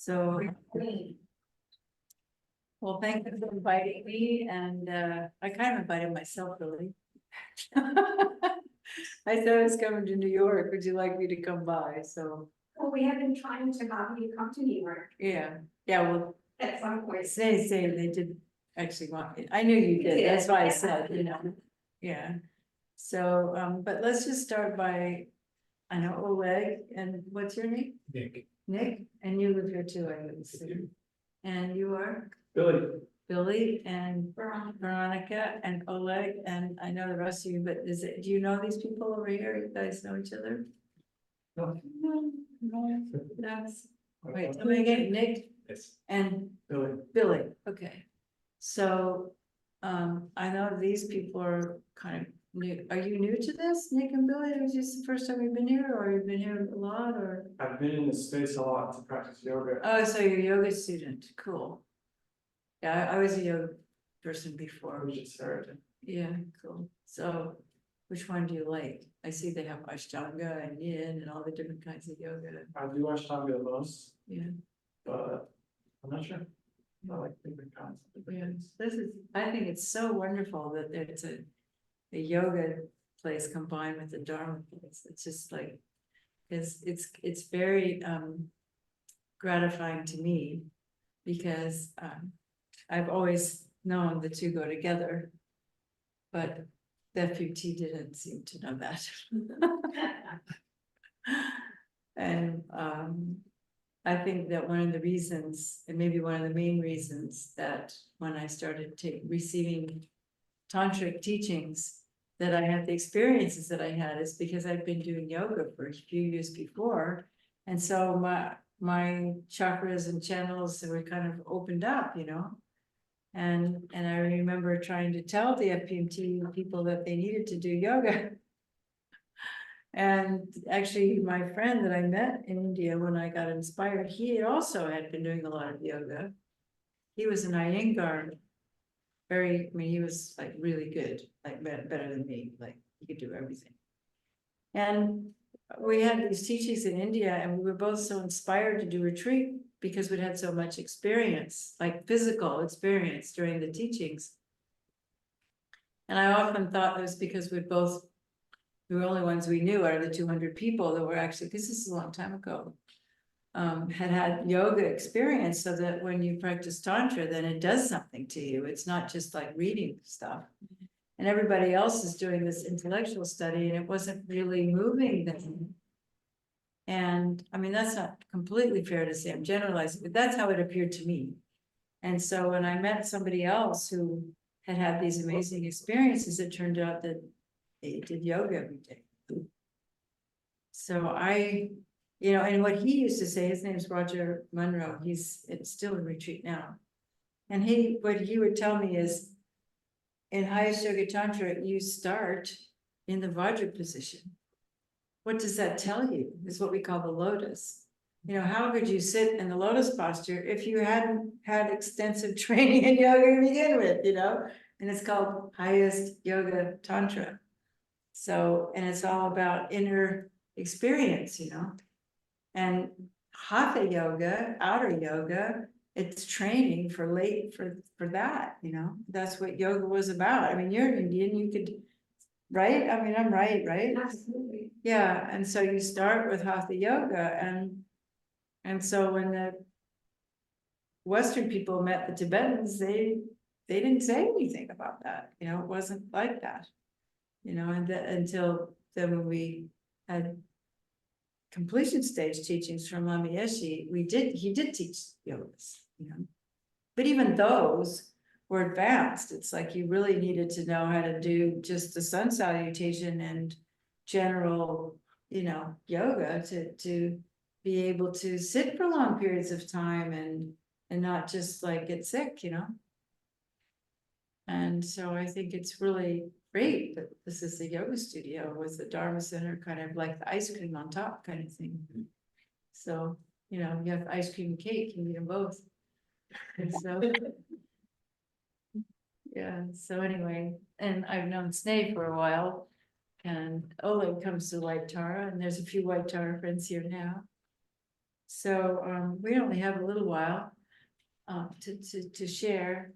So, well, thank you for inviting me, and I kind of invited myself, really. I said I was coming to New York. Would you like me to come by? So, Well, we have been trying to have you come to New York yeah, well, at some point. they did actually want me. I knew you did. That's why I said, yeah. So, but let's just start by, I know Oleg, and what's your name? Nick. Nick, and you live here too, I would assume. And you are? Billy. Billy and Veronica and Oleg, and I know the rest of you, but do you know these people over here? You guys know each other? No. No, that's, wait, tell me again, Nick Yes. and Billy. Billy, okay. So, I know these people are kind of new. Are you new to this, Nick and Billy? Is this the first time you've been here, or you've been here a lot, or? I've been in this space a lot to practice yoga. Oh, so you're a yoga student, cool. Yeah, I was a yoga person before. We just started. Yeah, cool. So which one do you like? I see they have Ashtanga and Yin and all the different kinds of yoga. I do Ashtanga the most, Yeah, but I'm not sure. I like different kinds. yeah. I think it's so wonderful that there's a yoga place combined with the dharma place. It's just like, it's very gratifying to me because I've always known the two go together, but the FUT didn't seem to know that. And I think that one of the reasons, and maybe one of the main reasons, that when I started receiving tantric teachings, that I had the experiences that I had is because I'd been doing yoga for a few years before. And so my chakras and channels were kind of opened up, And I remember trying to tell the FPMT people that they needed to do yoga. And actually, my friend that I met in India when I got inspired, he also had been doing a lot of yoga. He was an Iyengar, he was like really good, like better than me, like he could do everything. And we had these teachings in India, and we were both so inspired to do retreat because we'd had so much experience, like physical experience during the teachings. And I often thought it was because we were the only ones we knew out of the 200 people that were actually, because this is a long time ago, had yoga experience, so that when you practice Tantra, then it does something to you. It's not just like reading stuff. And everybody else is doing this intellectual study, and it wasn't really moving them. And I mean, that's not completely fair to say, I'm generalizing, but that's how it appeared to me. And so when I met somebody else who had these amazing experiences, it turned out that they did yoga every day. So and what he used to say, his name's Roger Munro, it's still in retreat now. And what he would tell me is, in highest yoga tantra, you start in the Vajra position. What does that tell you? Is what we call the lotus. How could you sit in the lotus posture if you hadn't had extensive training in yoga to begin with, And it's called highest yoga tantra. So, and it's all about inner experience, And hatha yoga, outer yoga, it's training for that, That's what yoga was about. I mean, you're an Indian, you could, right? I mean, I'm right? Absolutely. Yeah, and so you start with hatha yoga, and so when the Western people met the Tibetans, they didn't say anything about that, it wasn't like that, and until then when we had completion stage teachings from Lama Yeshe, he did teach yogas, But even those were advanced. It's like you really needed to know how to do just the sun salutation and general, yoga to be able to sit for long periods of time and not just like get sick, And so I think it's really great that this is the yoga studio with the Dharma Center, kind of like the ice cream on top kind of thing. So, you have ice cream and cake, you eat them both. And so, yeah, so anyway, and I've known Sneh for a while, and Oleg comes to White Tara, and there's a few White Tara friends here now. So we only have a little while to share.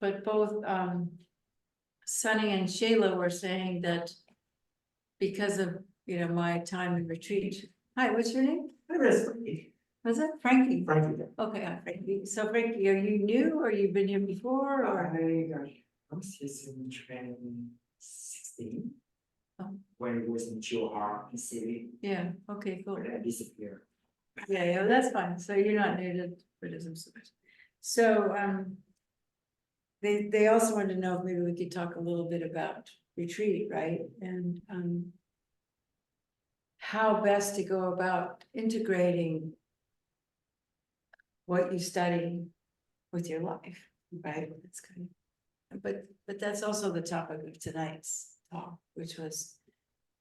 But both Sunny and Shayla were saying that because of, my time in retreat. Hi, what's your name? Was it Frankie? Frankie. Okay, Frankie. So Frankie, are you new or you've been here before or? I was here in 2016. Oh. When it was in Johor city, Yeah, okay, cool. but I disappeared. Yeah, that's fine. So you're not new to Buddhism so much. So they also wanted to know if maybe we could talk a little bit about retreat, right? And how best to go about integrating what you study with your life, right? That's kind of, but that's also the topic of tonight's talk, which was,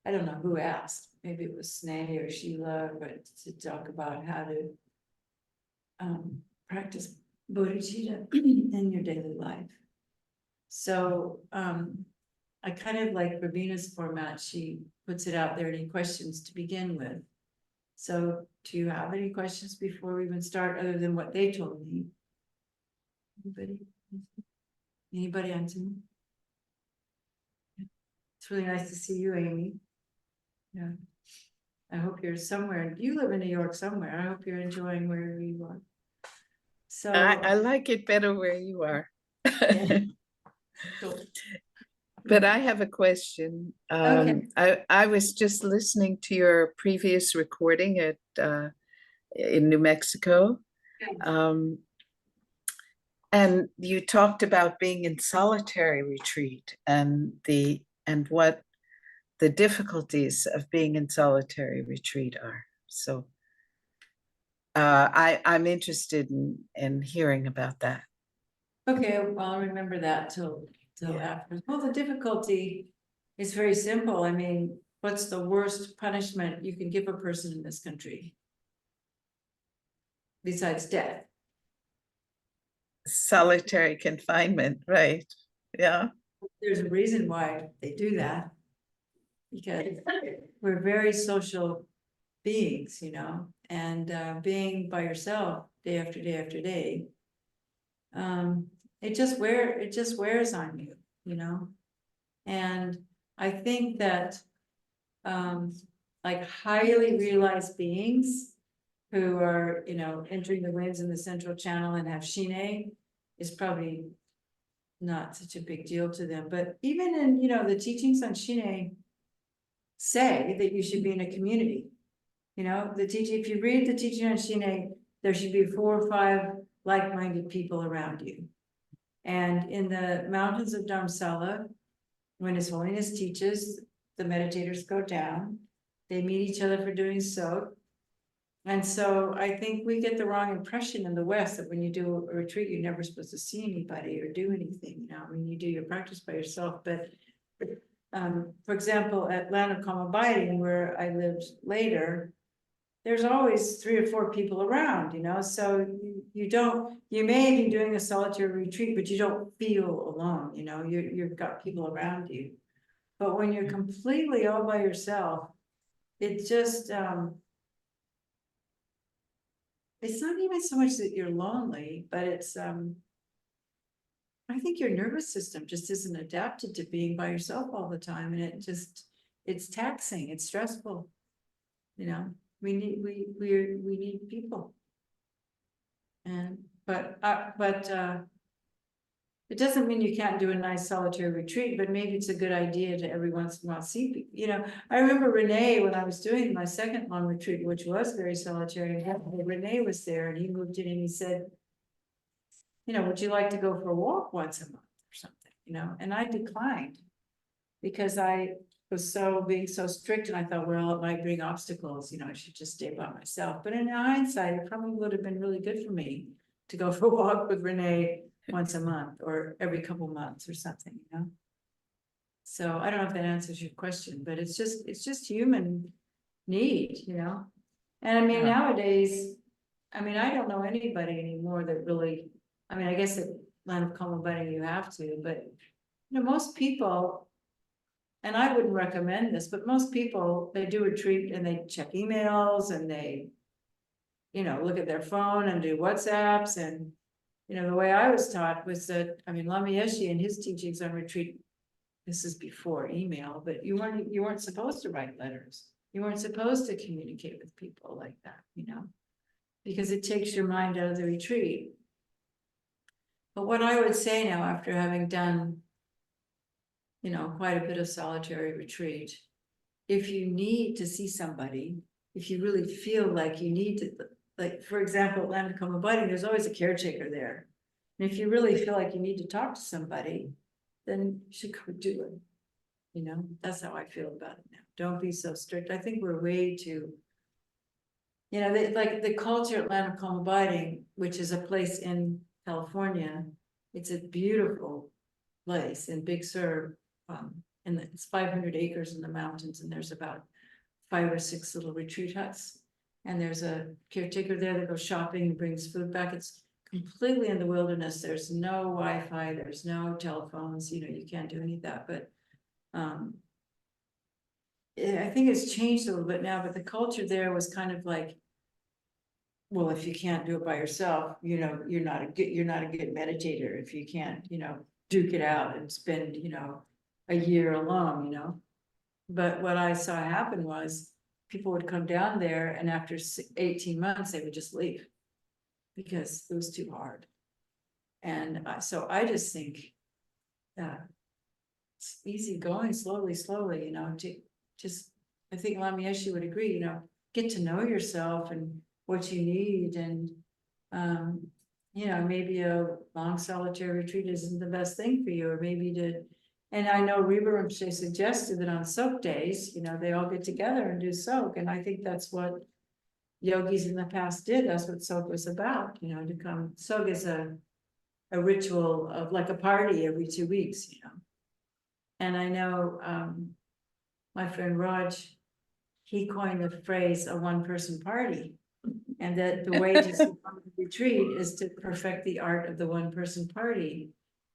I don't know who asked, maybe it was Sneh or Sheila, but to talk about how to practice bodhicitta in your daily life. So I kind of like Ravina's format. She puts it out there, any questions to begin with. So do you have any questions before we even start, other than what they told me? Anybody on Zoom? It's really nice to see you, Amy. Yeah. I hope you're somewhere. You live in New York somewhere. I hope you're enjoying wherever you are. So I like it better where you are. yeah. Cool. But I have a question. Okay. I was just listening to your previous recording at in New Mexico. And you talked about being in solitary retreat and what the difficulties of being in solitary retreat are. So I'm interested in hearing about that. Okay, well, I'll remember that till Yeah. after. Well, the difficulty is very simple. I mean, what's the worst punishment you can give a person in this country? Besides death. Solitary confinement, right? Yeah. There's a reason why they do that. Because we're very social beings, and being by yourself day after day after day. It just wears on you, and I think that like highly realized beings who are, entering the winds in the central channel and have Shine is probably not such a big deal to them. But even in, the teachings on Shine say that you should be in a community. If you read the teaching on Shine, there should be 4 or 5 like-minded people around you. And in the mountains of Dharamsala, when His Holiness teaches, the meditators go down, they meet each other for doing so. And so I think we get the wrong impression in the West that when you do a retreat, you're never supposed to see anybody or do anything, when you do your practice by yourself. But for example, at Land of Calm Abiding, where I lived later, there's always 3 or 4 people around, so you may be doing a solitary retreat, but you don't feel alone, you've got people around you. But when you're completely all by yourself, it just, it's not even so much that you're lonely, but it's, I think your nervous system just isn't adapted to being by yourself all the time, and it's taxing, it's stressful, we need people. And but it doesn't mean you can't do a nice solitary retreat, but maybe it's a good idea to every once in a while see people. I remember Renee, when I was doing my second long retreat, which was very solitary, Renee was there and he moved in and he said, would you like to go for a walk once a month or something, and I declined because I was being so strict, and I thought, well, it might bring obstacles, I should just stay by myself. But in hindsight, it probably would have been really good for me to go for a walk with Renee once a month or every couple months or something, So I don't know if that answers your question, but it's just human need, And I mean, nowadays, I don't know anybody anymore that really, I guess at Land of Calm Abiding you have to, but most people, and I wouldn't recommend this, but most people, they do retreat and they check emails and they, look at their phone and do WhatsApps and, the way I was taught was that, Lama Yeshe and his teachings on retreat, this is before email, but you weren't supposed to write letters. You weren't supposed to communicate with people like that, because it takes your mind out of the retreat. But what I would say now, after having done, quite a bit of solitary retreat, if you need to see somebody, if you really feel like you need to, like, for example, at Land Coma Abiding, there's always a caretaker there. And if you really feel like you need to talk to somebody, then you should go do it. That's how I feel about it now. Don't be so strict. I think we're way too, like the culture at Land Coma Abiding, which is a place in California. It's a beautiful place in Big Sur. And it's 500 acres in the mountains, and there's about 5 or 6 little retreat huts. And there's a caretaker there that goes shopping and brings food back. It's completely in the wilderness. There's no Wi-Fi, there's no telephones, you can't do any of that. But I think it's changed a little bit now, but the culture there was kind of like, well, if you can't do it by yourself, you're not a good meditator if you can't, duke it out and spend, a year alone, But what I saw happen was people would come down there, and after 18 months, they would just leave because it was too hard. And so I just think that it's easy going, slowly, to just, I think Lama Yeshe would agree, get to know yourself and what you need. And, maybe a long solitary retreat isn't the best thing for you, or maybe and I know Reba Rinpoche suggested that on soak days, they all get together and do soak. And I think that's what yogis in the past did. That's what soak was about, to come. Soak is a ritual of like a party every 2 weeks, And I know my friend Raj, he coined the phrase a one-person party. And that the way to retreat is to perfect the art of the one-person party.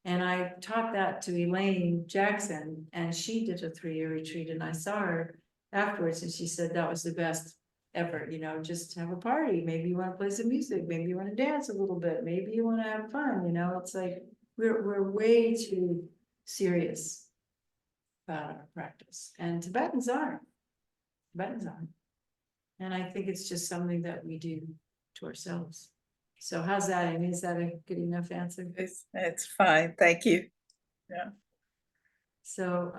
And I taught that to Elaine Jackson, and she did a 3-year retreat, and I saw her afterwards, and she said that was the best ever, just have a party. Maybe you want to play some music, maybe you want to dance a little bit, maybe you want to have fun, it's like we're way too serious about our practice. And Tibetans aren't. And I think it's just something that we do to ourselves. So how's that? Is that a good enough answer? It's fine, thank you. So,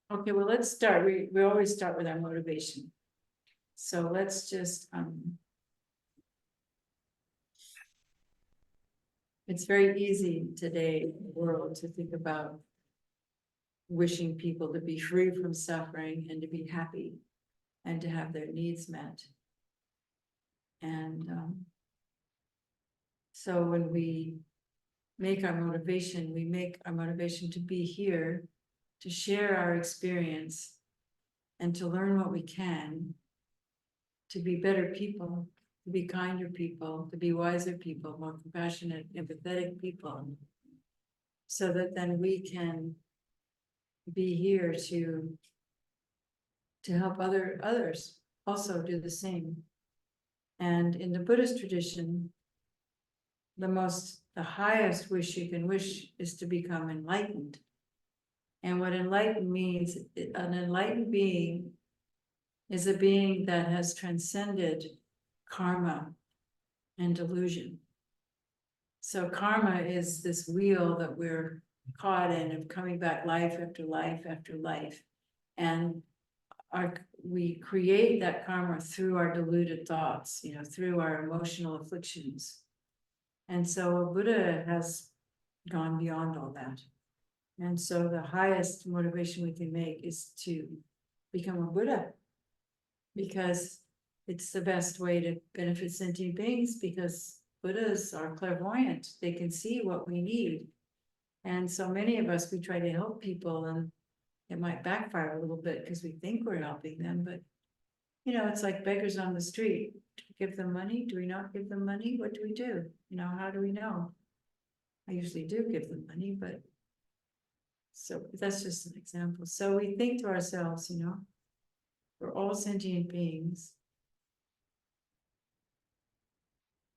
okay, well, let's start. We always start with our motivation. So let's just, it's very easy today in the world to think about wishing people to be free from suffering and to be happy and to have their needs met. And so when we make our motivation, we make our motivation to be here, to share our experience, and to learn what we can, to be better people, to be kinder people, to be wiser people, more compassionate, empathetic people, so that then we can be here to help others also do the same. And in the Buddhist tradition, the highest wish you can wish is to become enlightened. And what enlightened means, an enlightened being is a being that has transcended karma and delusion. So karma is this wheel that we're caught in of coming back life after life after life. And we create that karma through our deluded thoughts, through our emotional afflictions. And so a Buddha has gone beyond all that. And so the highest motivation we can make is to become a Buddha, because it's the best way to benefit sentient beings, because Buddhas are clairvoyant. They can see what we need. And so many of us, we try to help people, and it might backfire a little bit because we think we're helping them, but it's like beggars on the street. Do we give them money? Do we not give them money? What do we do? How do we know? I usually do give them money, but so that's just an example. So we think to ourselves, we're all sentient beings.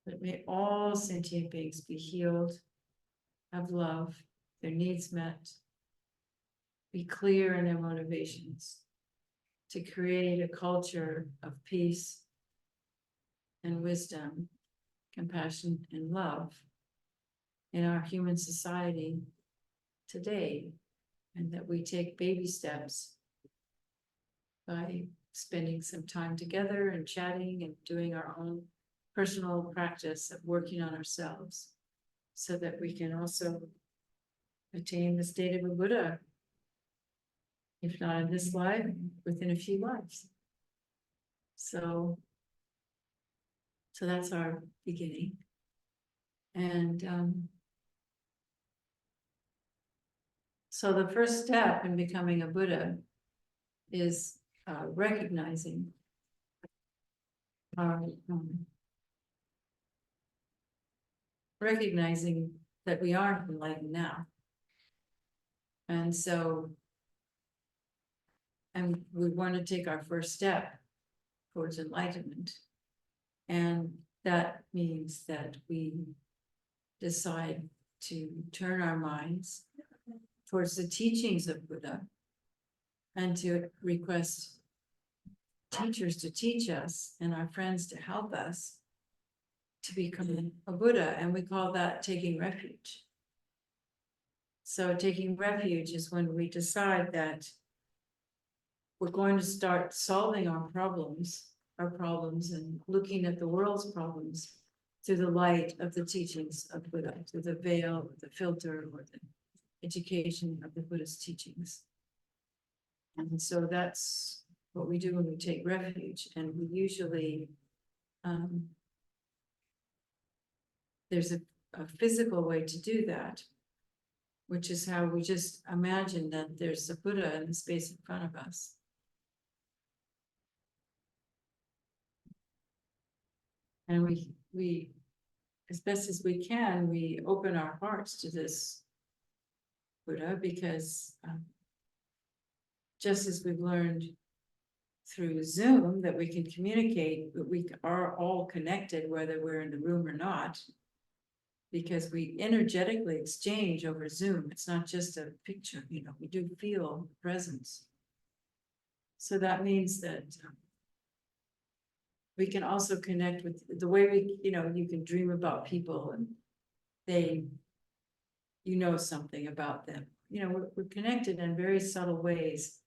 That may all sentient beings be healed, have love, their needs met, be clear in their motivations, to create a culture of peace and wisdom, compassion and love in our human society today, and that we take baby steps by spending some time together and chatting and doing our own personal practice of working on ourselves so that we can also attain the state of a Buddha, if not in this life, within a few lives. So that's our beginning. And so the first step in becoming a Buddha is recognizing our recognizing that we aren't enlightened now. And so, and we want to take our first step towards enlightenment. And that means that we decide to turn our minds towards the teachings of Buddha and to request teachers to teach us and our friends to help us to become a Buddha. And we call that taking refuge. So taking refuge is when we decide that we're going to start solving our problems and looking at the world's problems through the light of the teachings of Buddha, through the veil, the filter, or the education of the Buddha's teachings. And so that's what we do when we take refuge. And we usually, there's a physical way to do that, which is how we just imagine that there's a Buddha in the space in front of us. And we, as best as we can, we open our hearts to this Buddha, because just as we've learned through Zoom that we can communicate, but we are all connected, whether we're in the room or not, because we energetically exchange over Zoom. It's not just a picture, we do feel presence. So that means that we can also connect with the way we, you can dream about people and they, something about them. We're connected in very subtle ways.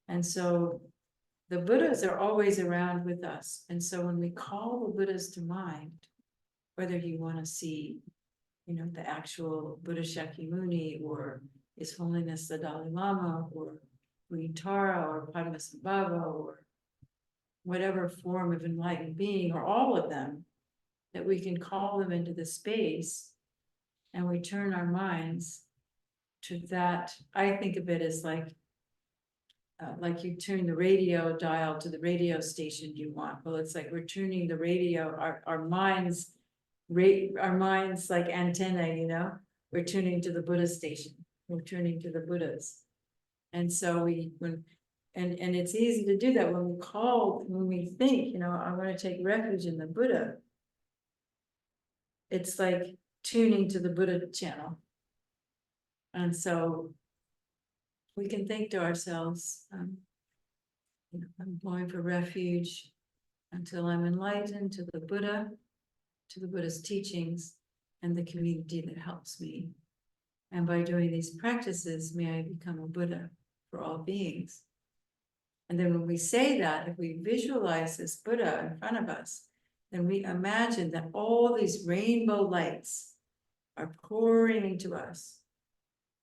And so the Buddhas are always around with us. And so when we call the Buddhas to mind, whether you want to see, the actual Buddha Shakyamuni, or His Holiness the Dalai Lama, or Queen Tara, or Padmasambhava, or whatever form of enlightened being, or all of them, that we can call them into the space and we turn our minds to that. I think of it as like you turn the radio dial to the radio station you want. Well, it's like we're turning the radio, our minds like antenna, we're tuning to the Buddha station. We're tuning to the Buddhas. And so and it's easy to do that when we think, I want to take refuge in the Buddha. It's like tuning to the Buddha channel. And so we can think to ourselves, I'm going for refuge until I'm enlightened to the Buddha, to the Buddha's teachings, and the community that helps me. And by doing these practices, may I become a Buddha for all beings. And then when we say that, if we visualize this Buddha in front of us, then we imagine that all these rainbow lights are pouring into us,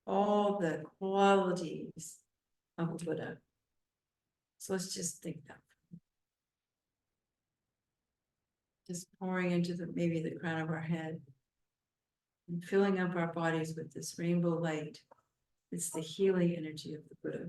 all the qualities of a Buddha. So let's just think that. Just pouring into maybe the crown of our head and filling up our bodies with this rainbow light. It's the healing energy of the Buddha.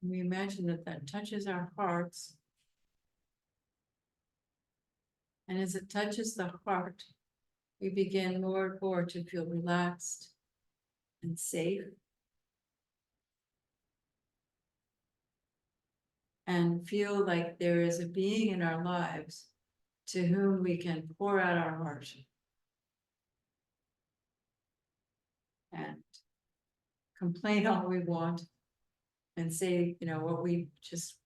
We imagine that that touches our hearts. And as it touches the heart, we begin more and more to feel relaxed and safe. And feel like there is a being in our lives to whom we can pour out our heart. And complain all we want. And say, you know, what we just,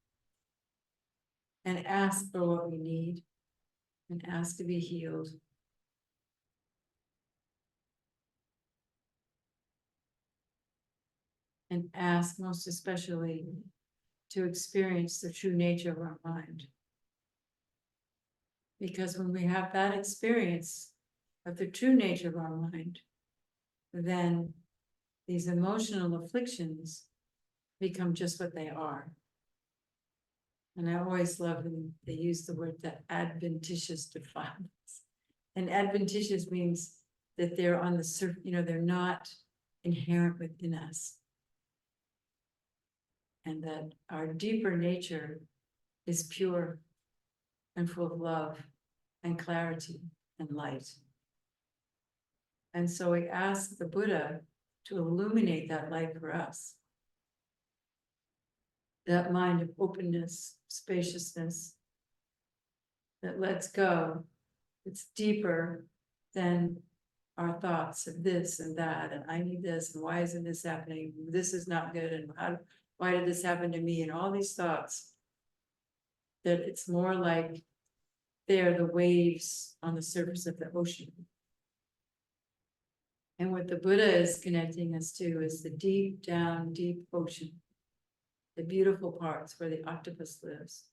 and ask for what we need. And ask to be healed. And ask most especially to experience the true nature of our mind. Because when we have that experience of the true nature of our mind, then these emotional afflictions become just what they are. And I always love when they use the word that adventitious defilements. And adventitious means that they're on the surface, you know, they're not inherent within us. And that our deeper nature is pure and full of love and clarity and light. And so we ask the Buddha to illuminate that light for us. That mind of openness, spaciousness, that lets go, it's deeper than our thoughts of this and that, and I need this, and why isn't this happening? This is not good, and why did this happen to me? And all these thoughts, that it's more like they're the waves on the surface of the ocean. And what the Buddha is connecting us to is the deep down, deep ocean, the beautiful parts where the octopus lives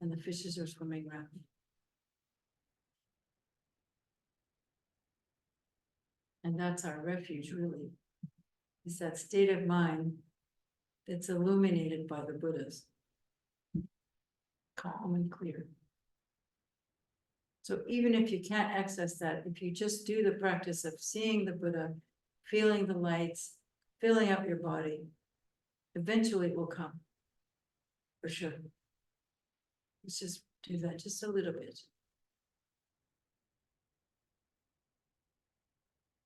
and the fishes are swimming around. And that's our refuge, really. It's that state of mind that's illuminated by the Buddhas. Calm and clear. So even if you can't access that, if you just do the practice of seeing the Buddha, feeling the lights, filling up your body, eventually it will come. For sure. Let's just do that just a little bit.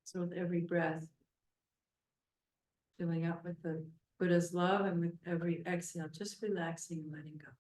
So with every breath, filling up with the Buddha's love, and with every exhale, just relaxing and letting go.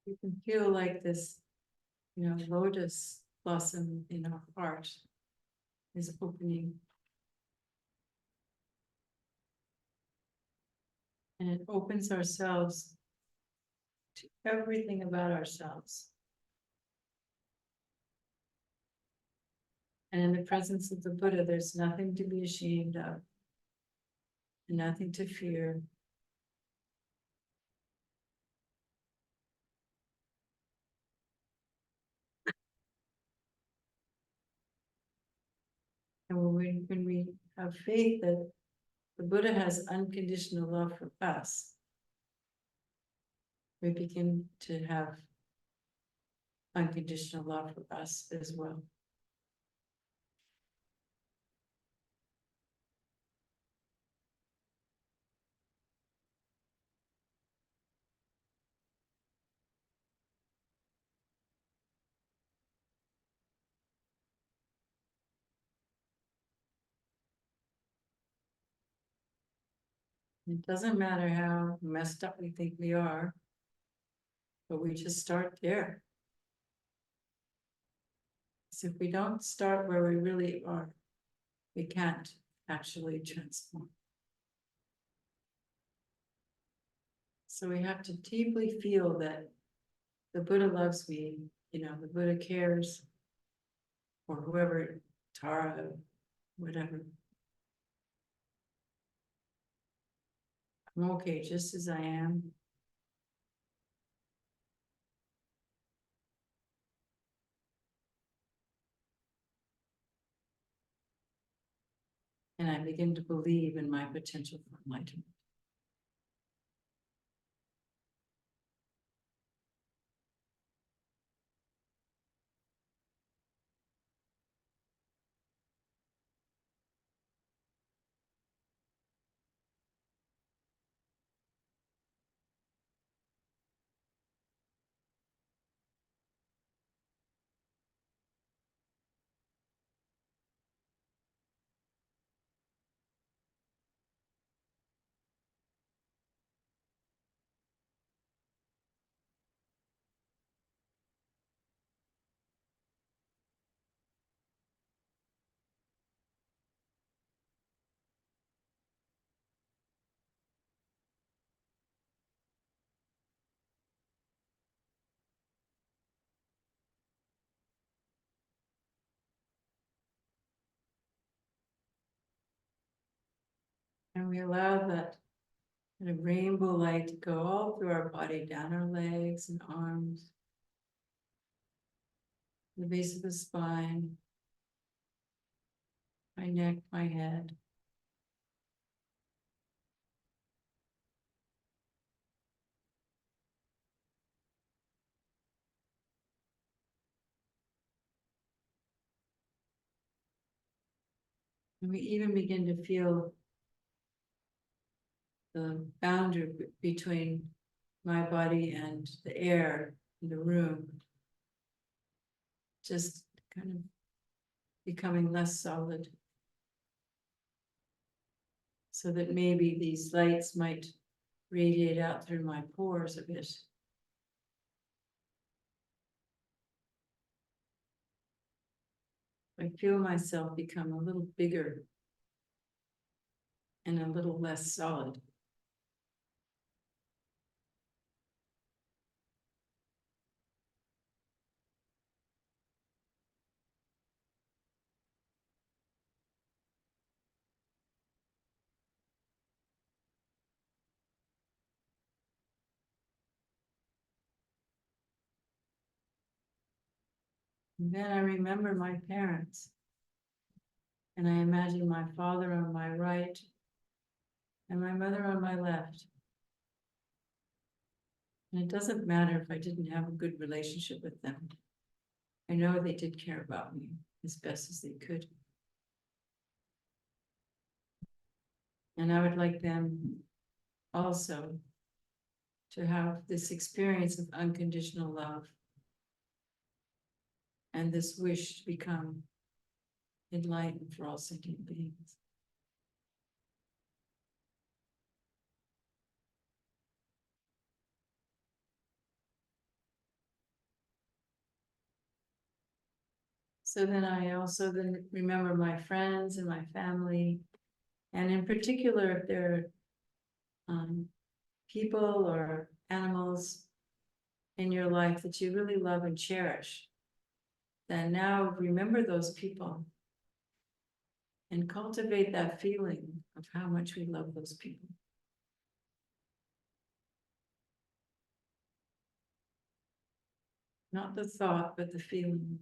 You can feel like this, you know, lotus blossom in our heart is opening. And it opens ourselves to everything about ourselves. And in the presence of the Buddha, there's nothing to be ashamed of, and nothing to fear. And when we have faith that the Buddha has unconditional love for us, we begin to have unconditional love for us as well. It doesn't matter how messed up we think we are, but we just start there. So if we don't start where we really are, we can't actually transform. So we have to deeply feel that the Buddha loves me, the Buddha cares, or whoever, Tara, whatever. I'm okay just as I am. And I begin to believe in my potential for enlightenment. And we allow that kind of rainbow light to go all through our body, down our legs and arms, the base of the spine, my neck, my head. And we even begin to feel the boundary between my body and the air in the room, just kind of becoming less solid. So that maybe these lights might radiate out through my pores a bit. I feel myself become a little bigger and a little less solid. And then I remember my parents. And I imagine my father on my right and my mother on my left. And it doesn't matter if I didn't have a good relationship with them. I know they did care about me as best as they could. And I would like them also to have this experience of unconditional love and this wish to become enlightened for all sentient beings. So then I also then remember my friends and my family, and in particular, if they're people or animals in your life that you really love and cherish, then now remember those people and cultivate that feeling of how much we love those people. Not the thought, but the feeling.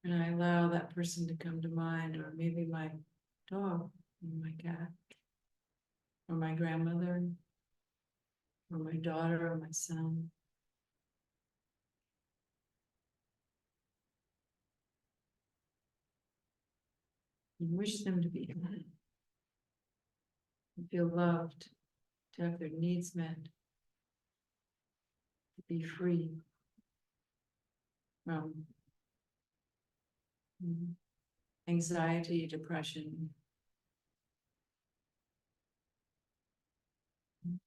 And I allow that person to come to mind, or maybe my dog, or my cat, or my grandmother, or my daughter, or my son. And wish them to be happy, to feel loved, to have their needs met, to be free from anxiety, depression,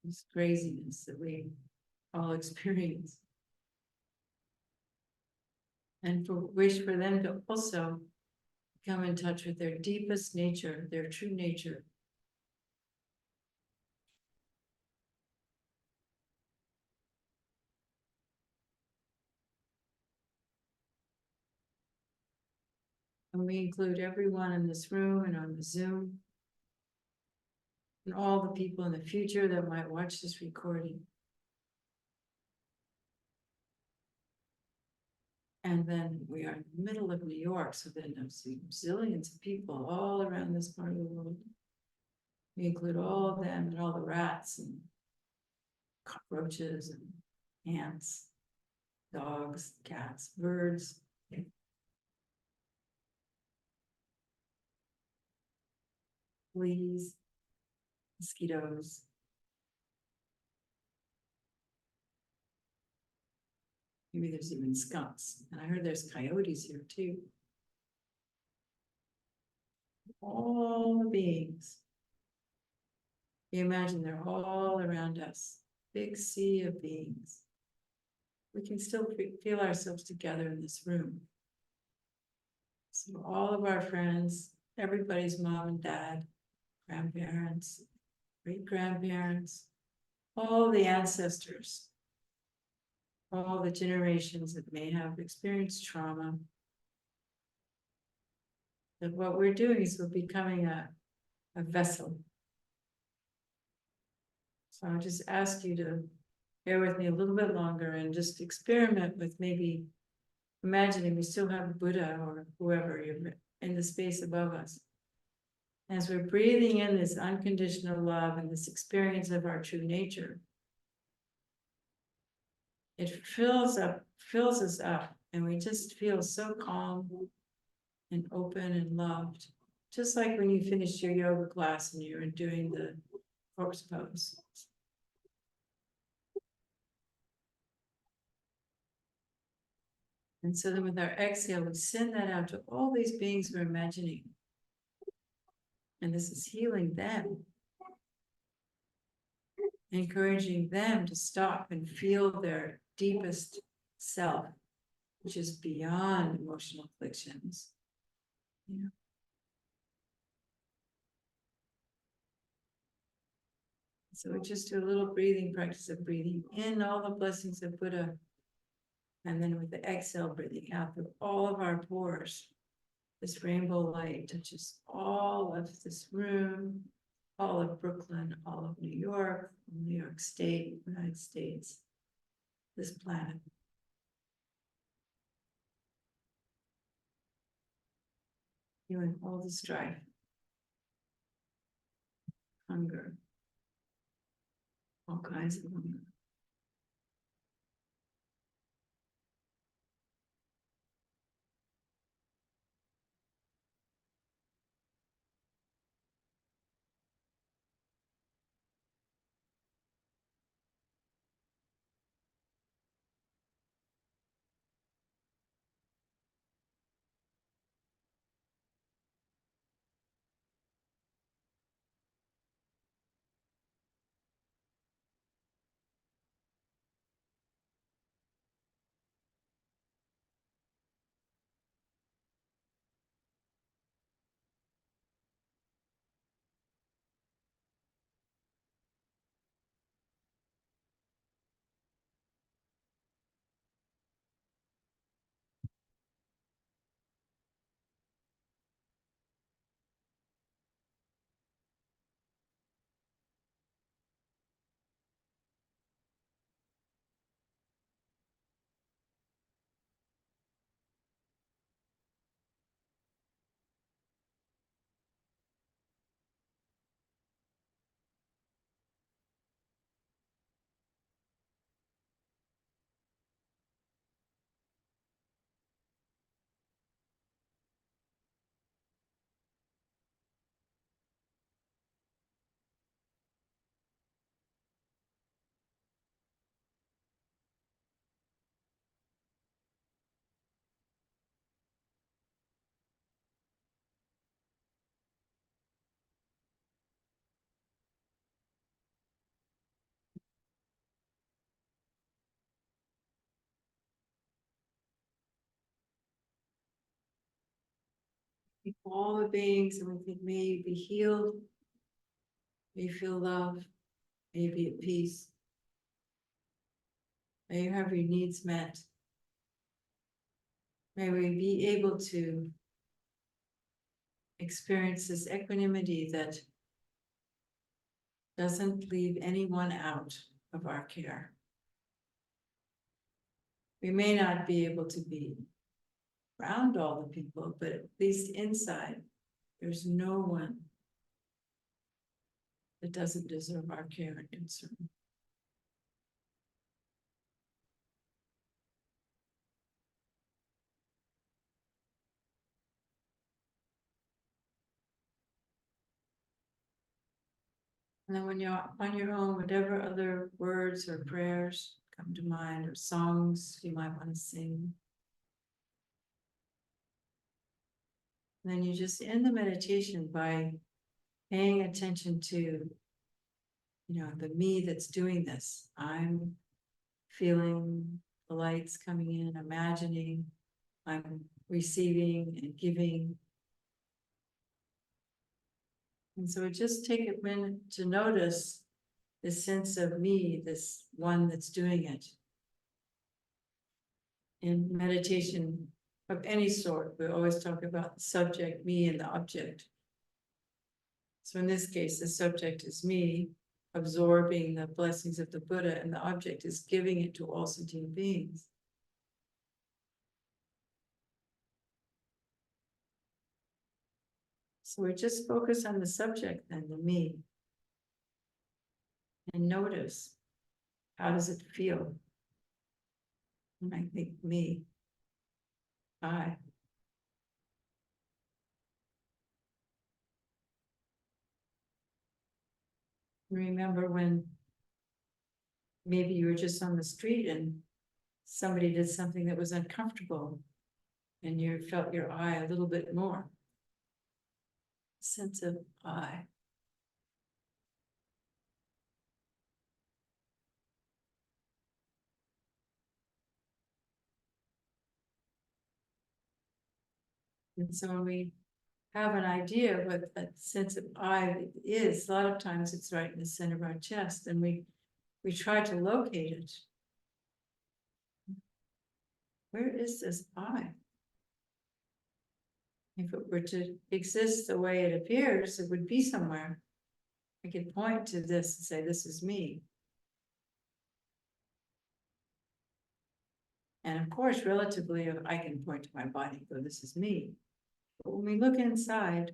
this craziness that we all experience. And wish for them to also come in touch with their deepest nature, their true nature. And we include everyone in this room and on the Zoom, and all the people in the future that might watch this recording. And then we are in the middle of New York, so then there's zillions of people all around this part of the world. We include all of them and all the rats and cockroaches and ants, dogs, cats, birds. Fleas, mosquitoes. Maybe there's even skunks. And I heard there's coyotes here too. All the beings. You imagine they're all around us. Big sea of beings. We can still feel ourselves together in this room. So all of our friends, everybody's mom and dad, grandparents, great-grandparents, all the ancestors, all the generations that may have experienced trauma. That what we're doing is we're becoming a vessel. So I'll just ask you to bear with me a little bit longer and just experiment with maybe imagining we still have Buddha or whoever you're in the space above us. As we're breathing in this unconditional love and this experience of our true nature, it fills us up, and we just feel so calm and open and loved. Just like when you finished your yoga class and you were doing the corpse pose. And so then with our exhale, we send that out to all these beings we're imagining. And this is healing them. Encouraging them to stop and feel their deepest self, which is beyond emotional afflictions. Yeah. So we just do a little breathing practice of breathing in all the blessings of Buddha. And then with the exhale, breathing out through all of our pores. This rainbow light touches all of this room, all of Brooklyn, all of New York State, United States, this planet. Healing all the strife, hunger, all kinds of hunger. think all the beings, and we think, may you be healed, may you feel love, may you be at peace, may you have your needs met. May we be able to experience this equanimity that doesn't leave anyone out of our care. We may not be able to be around all the people, but at least inside, there's no one that doesn't deserve our care and concern. And then when you're on your own, whatever other words or prayers come to mind, or songs you might want to sing, and then you just end the meditation by paying attention to, the me that's doing this. I'm feeling the lights coming in, imagining, I'm receiving and giving. And so just take a minute to notice this sense of me, this one that's doing it. In meditation of any sort, we always talk about the subject, me, and the object. So in this case, the subject is me, absorbing the blessings of the Buddha, and the object is giving it to all sentient beings. So we just focus on the subject then, the me, and notice, how does it feel when I think me, I? Remember when maybe you were just on the street and somebody did something that was uncomfortable and you felt your I a little bit more. Sense of I. And so when we have an idea of what that sense of I is, a lot of times it's right in the center of our chest, and we try to locate it. Where is this I? If it were to exist the way it appears, it would be somewhere. I could point to this and say, this is me. And of course, relatively, I can point to my body and go, this is me. But when we look inside,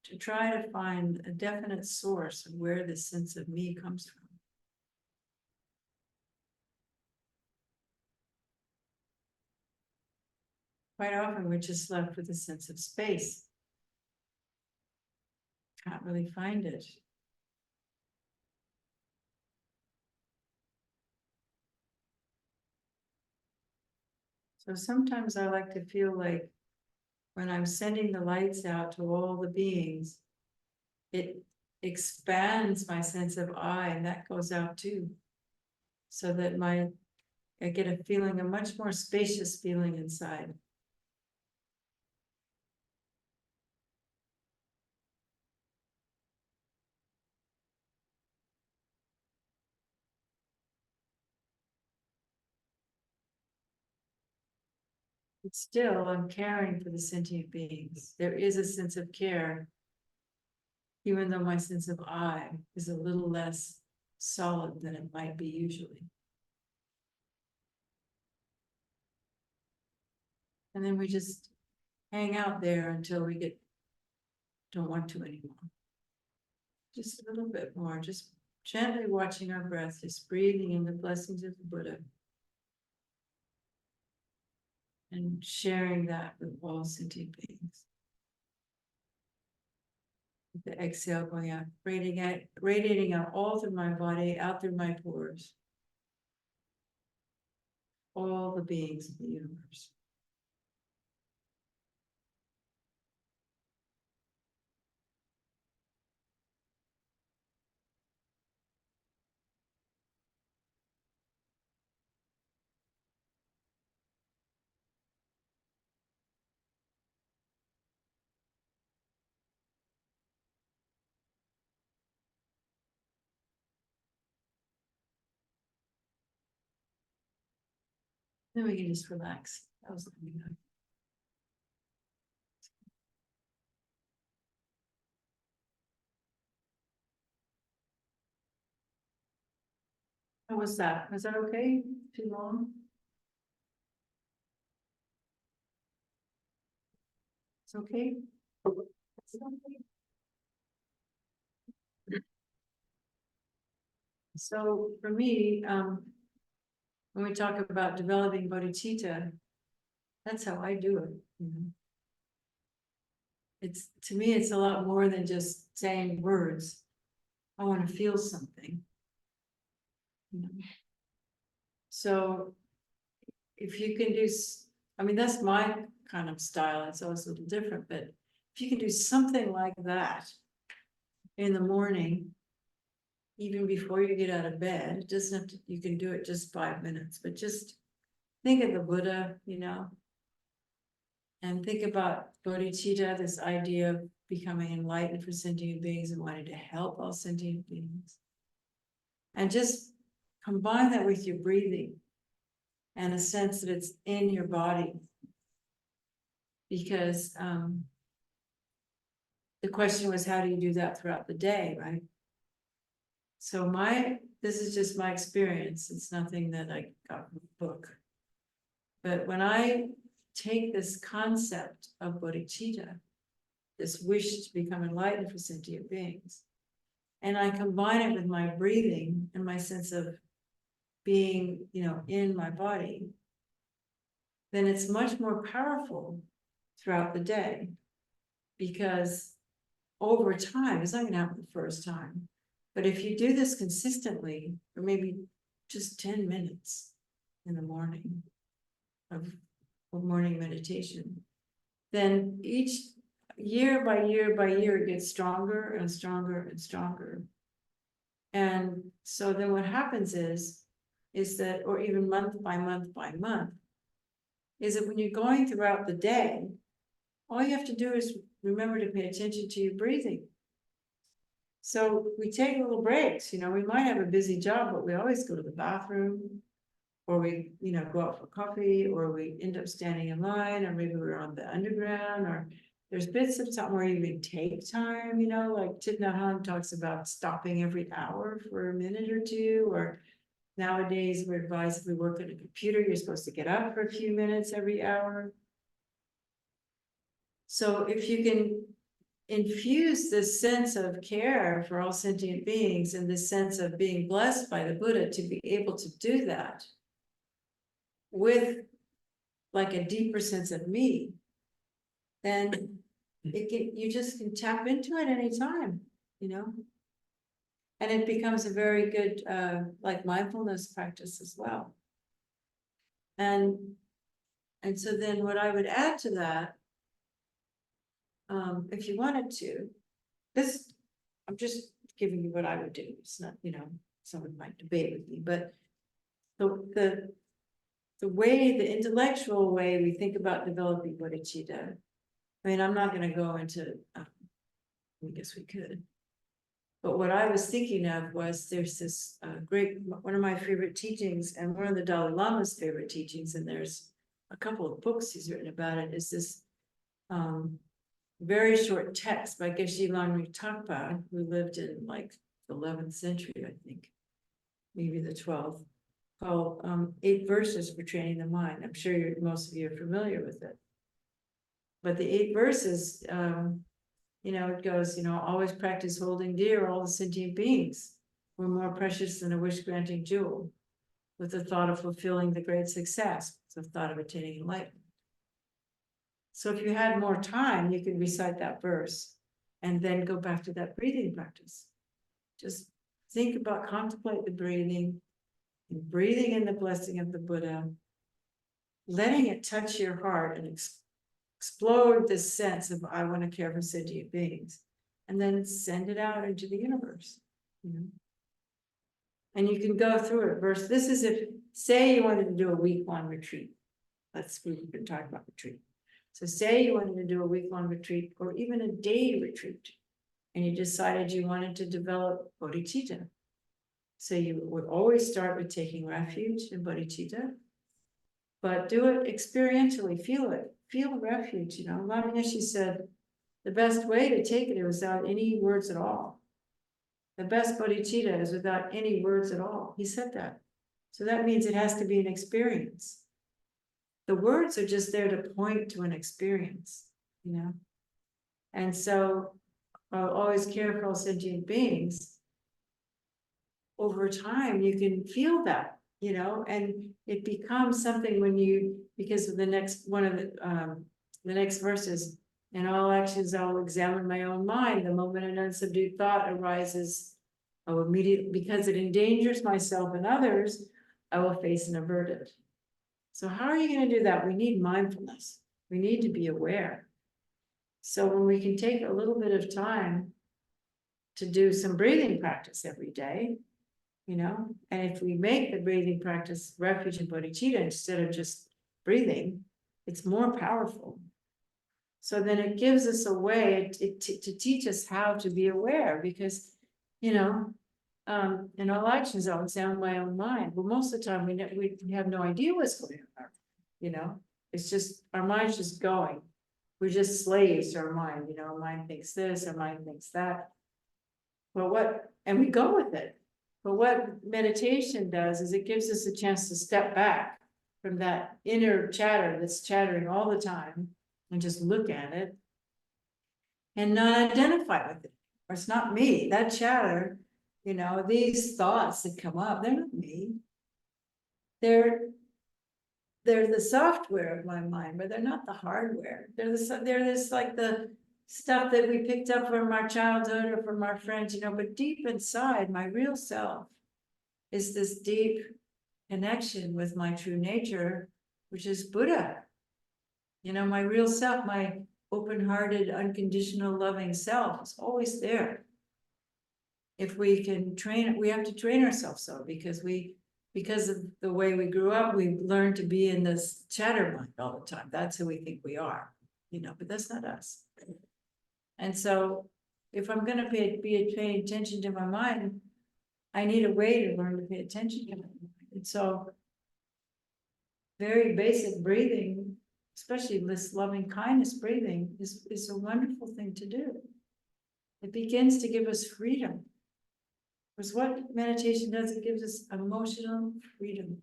to try to find a definite source of where this sense of me comes from. Quite often, we're just left with a sense of space. Can't really find it. So sometimes I like to feel like when I'm sending the lights out to all the beings, it expands my sense of I, and that goes out too. So that I get a feeling, a much more spacious feeling inside. But still, I'm caring for the sentient beings. There is a sense of care, even though my sense of I is a little less solid than it might be usually. And then we just hang out there until we don't want to anymore. Just a little bit more, just gently watching our breath, just breathing in the blessings of the Buddha. And sharing that with all sentient beings. The exhale going out, radiating out all through my body, out through my pores. All the beings of the universe. Then we can just relax. That was looking good. How was that? Was that okay? Too long? It's okay? So for me, when we talk about developing bodhicitta, that's how I do it. You know? It's, to me, it's a lot more than just saying words. I want to feel something. You know? So if you can do, I mean, that's my kind of style. It's always a little different, but if you can do something like that in the morning, even before you get out of bed, it doesn't have to, you can do it just 5 minutes, but just think of the Buddha, you know, and think about bodhicitta, this idea of becoming enlightened for sentient beings and wanting to help all sentient beings. And just combine that with your breathing and a sense that it's in your body. Because the question was, how do you do that throughout the day, right? So this is just my experience. It's nothing that I got from a book. But when I take this concept of bodhicitta, this wish to become enlightened for sentient beings, and I combine it with my breathing and my sense of being, you know, in my body, then it's much more powerful throughout the day. Because over time, it's not going to happen the first time, but if you do this consistently, or maybe just 10 minutes in the morning of morning meditation, then each year by year by year it gets stronger and stronger and stronger. And so then what happens is that, or even month by month by month, is that when you're going throughout the day, all you have to do is remember to pay attention to your breathing. So we take little breaks, you know, we might have a busy job, but we always go to the bathroom, or we, you know, go out for coffee, or we end up standing in line, or maybe we're on the underground, or there's bits of time where you even take time, you know, like Thich Nhat Hanh talks about stopping every hour for a minute or two, or nowadays we're advised if we work on a computer, you're supposed to get up for a few minutes every hour. So if you can infuse this sense of care for all sentient beings and this sense of being blessed by the Buddha to be able to do that with like a deeper sense of me, then you just can tap into it anytime, you know? And it becomes a very good like mindfulness practice as well. And so then what I would add to that, if you wanted to, I'm just giving you what I would do. It's not, you know, someone might debate with me, but the way, the intellectual way we think about developing bodhicitta, I mean, I'm not going to go into, I guess we could, but what I was thinking of was there's this great, one of my favorite teachings, and one of the Dalai Lama's favorite teachings, and there's a couple of books he's written about it, is this very short text by Geshe Langri Thakpa, who lived in like the 11th century, I think, maybe the 12th, called 8 Verses for Training the Mind. I'm sure most of you are familiar with it. But the 8 verses, you know, it goes, you know, always practice holding dear all the sentient beings. We're more precious than a wish-granting jewel, with the thought of fulfilling the great success, with the thought of attaining enlightenment. So if you had more time, you could recite that verse and then go back to that breathing practice. Just think about, contemplate the breathing, and breathing in the blessing of the Buddha, letting it touch your heart and explode this sense of, I want to care for sentient beings, and then send it out into the universe, you know? And you can go through it verse. This is if, say you wanted to do a week-long retreat. We've been talking about retreat. So say you wanted to do a week-long retreat, or even a day retreat, and you decided you wanted to develop bodhicitta. So you would always start with taking refuge in bodhicitta, But do it experientially, feel it, feel the refuge, you know. Lama Yeshe said, the best way to take it is without any words at all. The best bodhicitta is without any words at all. He said that. So that means it has to be an experience. The words are just there to point to an experience, you know. And so I'll always care for all sentient beings. Over time, you can feel that, you know, and it becomes something when you, because of the next one of the next verses, in all actions, I'll examine my own mind. The moment an unsubdued thought arises, I will immediately, because it endangers myself and others, I will face and avert it. So how are you going to do that? We need mindfulness. We need to be aware. So when we can take a little bit of time to do some breathing practice every day, you know, and if we make the breathing practice refuge and bodhicitta instead of just breathing, it's more powerful. So then it gives us a way to teach us how to be aware, because, you know, in all actions, I'll examine my own mind. Well, most of the time we have no idea what's going on, you know, it's just, our mind's just going. We're just slaves to our mind, you know, our mind thinks this, our mind thinks that. Well, and we go with it. But what meditation does is it gives us a chance to step back from that inner chatter that's chattering all the time and just look at it and not identify with it. Or it's not me, that chatter, you know, these thoughts that come up, they're not me. They're the software of my mind, but they're not the hardware. They're this like the stuff that we picked up from our childhood or from our friends, you know, but deep inside, my real self is this deep connection with my true nature, which is Buddha. You know, my real self, my open-hearted, unconditional, loving self is always there. If we can train it, we have to train ourselves so, because of the way we grew up, we learned to be in this chatter mind all the time. That's who we think we are, you know, but that's not us. And so if I'm going to be paying attention to my mind, I need a way to learn to pay attention to my mind. And so very basic breathing, especially this loving kindness breathing, is a wonderful thing to do. It begins to give us freedom. Because what meditation does, it gives us emotional freedom.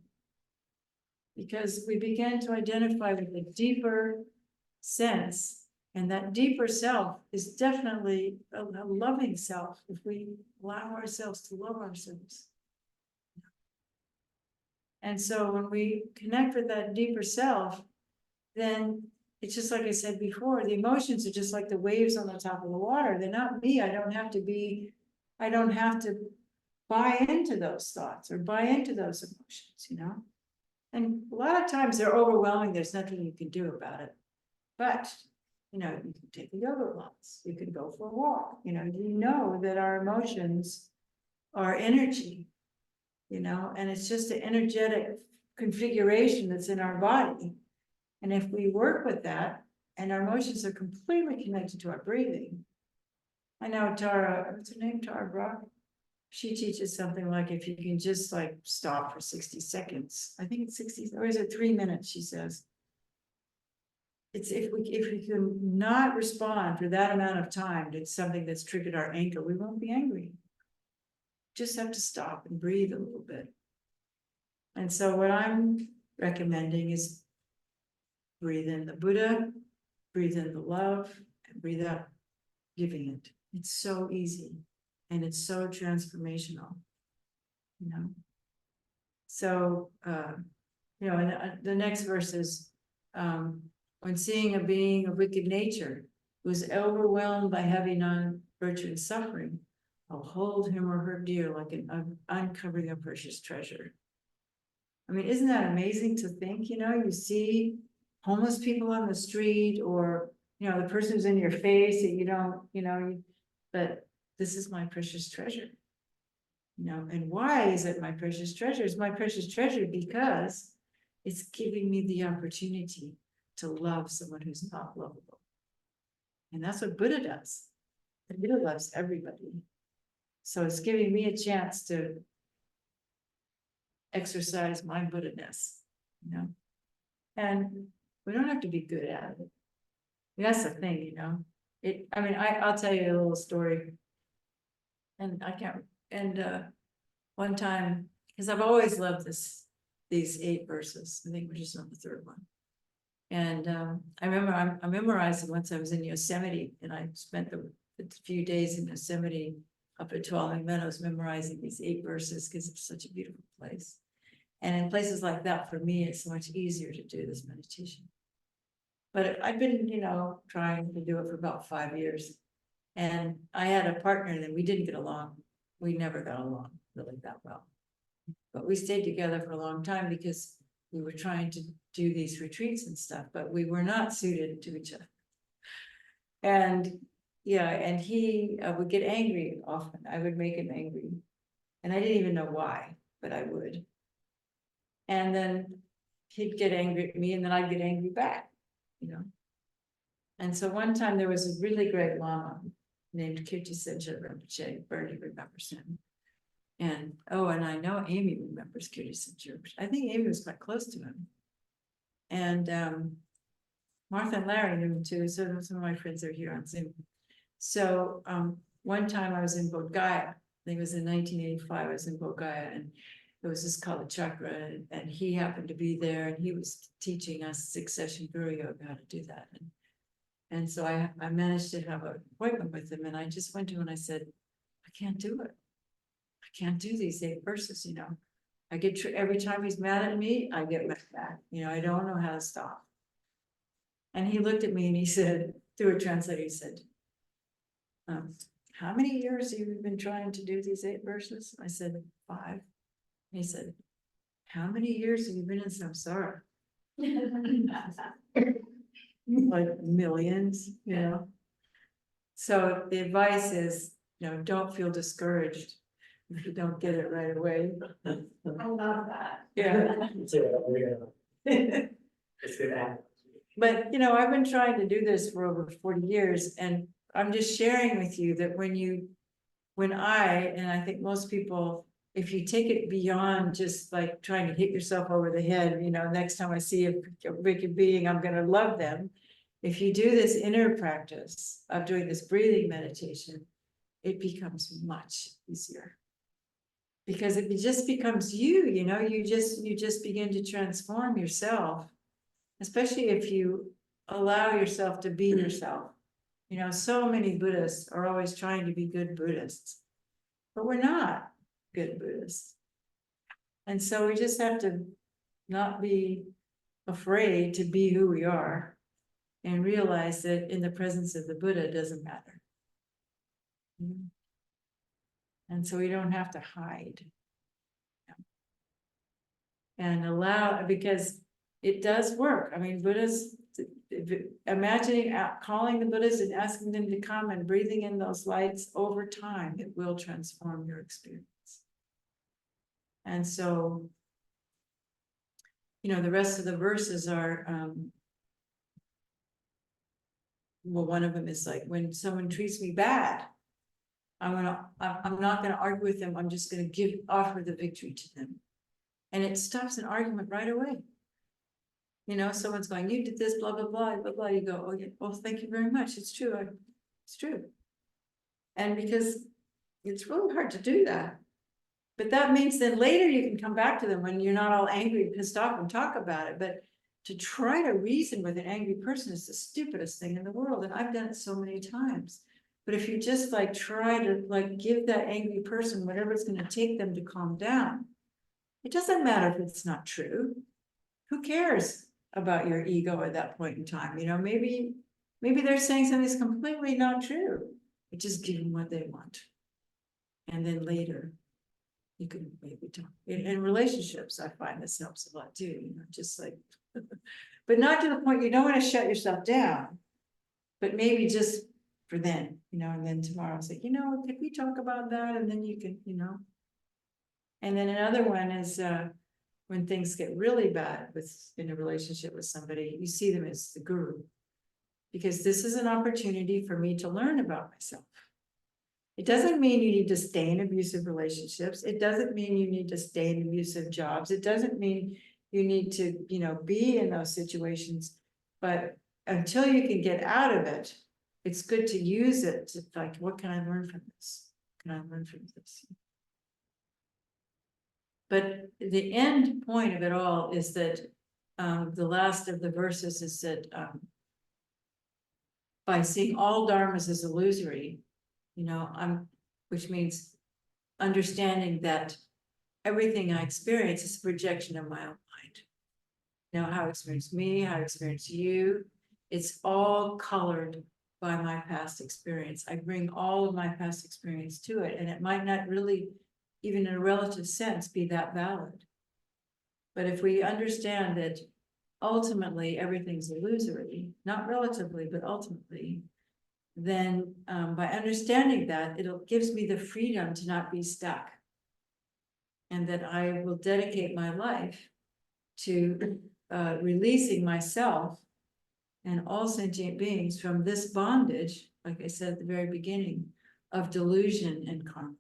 Because we begin to identify with a deeper sense, and that deeper self is definitely a loving self if we allow ourselves to love ourselves. And so when we connect with that deeper self, then it's just like I said before, the emotions are just like the waves on the top of the water. They're not me. I don't have to buy into those thoughts or buy into those emotions, you know? And a lot of times they're overwhelming. There's nothing you can do about it. But, you know, you can take a yoga class, you can go for a walk, you know that our emotions are energy, you know, and it's just an energetic configuration that's in our body. And if we work with that, and our emotions are completely connected to our breathing. I know Tara, what's her name, Tara Brock? She teaches something like if you can just like stop for 60 seconds. I think it's 60, or is it 3 minutes, she says. It's if we can not respond for that amount of time to something that's triggered our anger, we won't be angry. Just have to stop and breathe a little bit. And so what I'm recommending is breathe in the Buddha, breathe in the love, and breathe out giving it. It's so easy and it's so transformational, you know. So, you know, and the next verse is, when seeing a being of wicked nature who is overwhelmed by heavy non-virtue and suffering, I'll hold him or her dear like an uncovering a precious treasure. I mean, isn't that amazing to think, you know, you see homeless people on the street, or, you know, the person who's in your face that you don't, you know, but this is my precious treasure. You know, and why is it my precious treasure? It's my precious treasure because it's giving me the opportunity to love someone who's not lovable. And that's what Buddha does. The Buddha loves everybody. So it's giving me a chance to exercise my Buddha-ness, you know. And we don't have to be good at it. That's the thing, you know, I'll tell you a little story. And I can't, one time, because I've always loved these 8 verses, I think we're just on the 3rd one. And I remember I memorized it once I was in Yosemite, and I spent the few days in Yosemite up at Tuolumne Meadows memorizing these 8 verses because it's such a beautiful place. And in places like that, for me, it's so much easier to do this meditation. But I've been, you know, trying to do it for about 5 years. And I had a partner that we didn't get along. We never got along really that well. But we stayed together for a long time because we were trying to do these retreats and stuff, but we were not suited to each other. And yeah, and he would get angry often. I would make him angry. And I didn't even know why, but I would. And then he'd get angry at me, and then I'd get angry back, you know. And so one time there was a really great Lama named Kyabje Zopa Rinpoche. Bernie remembers him. And and I know Amy remembers Kyabje Zopa. I think Amy was quite close to him. And Martha and Larry knew him too. So some of my friends are here on Zoom. So one time I was in Bodh Gaya. I think it was in 1985. I was in Bodh Gaya, and it was just called a chakra, and he happened to be there, and he was teaching us 6-session Guru Yoga, how to do that. And so I managed to have an appointment with him, and I just went to him and I said, I can't do it. I can't do these 8 verses, you know. I get every time he's mad at me, I get mad. You know, I don't know how to stop. And he looked at me and he said, through a translator, he said, how many years have you been trying to do these 8 verses? I said, 5. He said, how many years have you been in samsara? Like millions, you know. So the advice is, you know, don't feel discouraged if you don't get it right away. I love that. Yeah. It's good at. But, you know, I've been trying to do this for over 40 years, and I'm just sharing with you that and I think most people, if you take it beyond just like trying to hit yourself over the head, you know, next time I see a wicked being, I'm going to love them. If you do this inner practice of doing this breathing meditation, it becomes much easier. Because it just becomes you, you know, you just begin to transform yourself, especially if you allow yourself to be yourself. You know, so many Buddhists are always trying to be good Buddhists, but we're not good Buddhists. And so we just have to not be afraid to be who we are and realize that in the presence of the Buddha, it doesn't matter. And so we don't have to hide. And allow, because it does work. I mean, Buddhas, imagining calling the Buddhas and asking them to come and breathing in those lights over time, it will transform your experience. And so, you know, the rest of the verses are, well, one of them is like, when someone treats me bad, I'm not gonna argue with them. I'm just gonna offer the victory to them. And it stops an argument right away. You know, someone's going, you did this, blah, blah, blah, blah, blah. You go, oh, yeah, well, thank you very much. It's true. It's true. And because it's really hard to do that. But that means that later you can come back to them when you're not all angry and pissed off and talk about it. But to try to reason with an angry person is the stupidest thing in the world. And I've done it so many times. But if you just like try to like give that angry person whatever it's going to take them to calm down, it doesn't matter if it's not true. Who cares about your ego at that point in time? You know, maybe they're saying something that's completely not true. But just give them what they want. And then later, you can maybe talk. In relationships, I find this helps a lot too. You know, just like, but not to the point you don't want to shut yourself down. But maybe just for then, you know, and then tomorrow say, you know, could we talk about that? And then you can, you know. And then another one is when things get really bad in a relationship with somebody, you see them as the guru. Because this is an opportunity for me to learn about myself. It doesn't mean you need to stay in abusive relationships. It doesn't mean you need to stay in abusive jobs. It doesn't mean you need to, be in those situations. But until you can get out of it, it's good to use it to like, what can I learn from this? What can I learn from this? But the end point of it all is that the last of the verses is that by seeing all dharmas as illusory, which means understanding that everything I experience is a projection of my own mind. How I experience me, how I experience you, it's all colored by my past experience. I bring all of my past experience to it, and it might not really, even in a relative sense, be that valid. But if we understand that ultimately everything's illusory, not relatively, but ultimately, then by understanding that, it gives me the freedom to not be stuck. And that I will dedicate my life to releasing myself and all sentient beings from this bondage, like I said at the very beginning, of delusion and karma.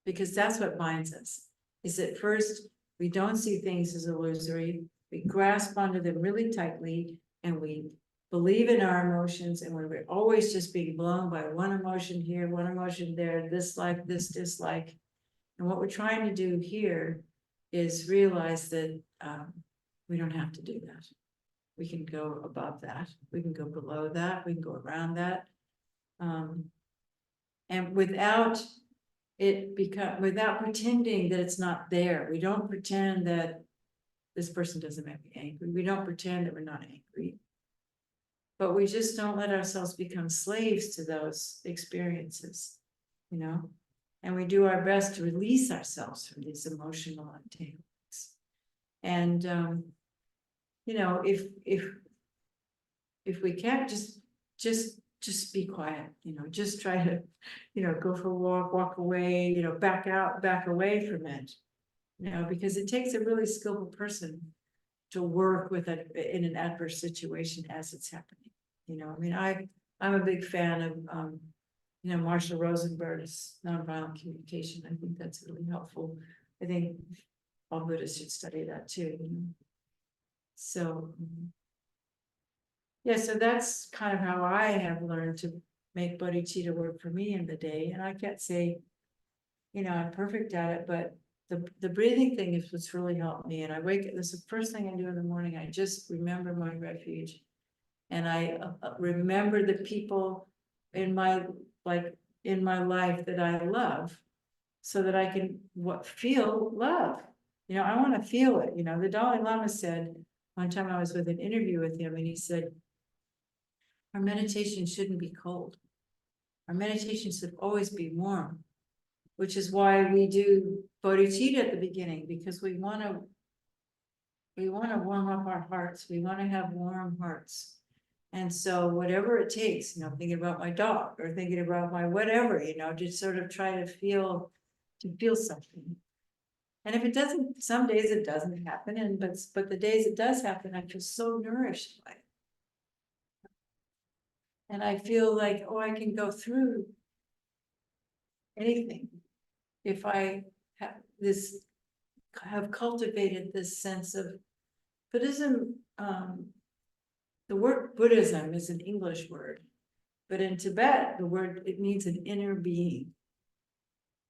Because that's what binds us, is that first, we don't see things as illusory, we grasp onto them really tightly, and we believe in our emotions, and we're always just being blown by one emotion here, one emotion there, this like, this dislike. And what we're trying to do here is realize that we don't have to do that. We can go above that. We can go below that. We can go around that. And without pretending that it's not there. We don't pretend that this person doesn't make me angry. We don't pretend that we're not angry. But we just don't let ourselves become slaves to those experiences, and we do our best to release ourselves from these emotional entanglements. And if we can't just be quiet, just try to, go for a walk away, back away from it, because it takes a really skillful person to work with it in an adverse situation as it's happening. I'm a big fan of Marshall Rosenberg's nonviolent communication. I think that's really helpful. I think all Buddhists should study that too. So, yeah, so that's kind of how I have learned to make bodhicitta work for me in the day. And I can't say, I'm perfect at it, but the breathing thing is what's really helped me. And I wake up, this is the first thing I do in the morning. I just remember my refuge. And I remember the people in my life that I love, so that I can feel love. I want to feel it. The Dalai Lama said one time, I was with an interview with him, and he said, our meditation shouldn't be cold. Our meditation should always be warm, which is why we do bodhicitta at the beginning, because we want to warm up our hearts. We want to have warm hearts. And so whatever it takes, thinking about my dog or thinking about my whatever, just sort of try to feel something. And if it doesn't, some days it doesn't happen. But the days it does happen, I feel so nourished by it. And I feel like, I can go through anything if I have cultivated this sense of Buddhism. The word Buddhism is an English word, but in Tibet, it means an inner being.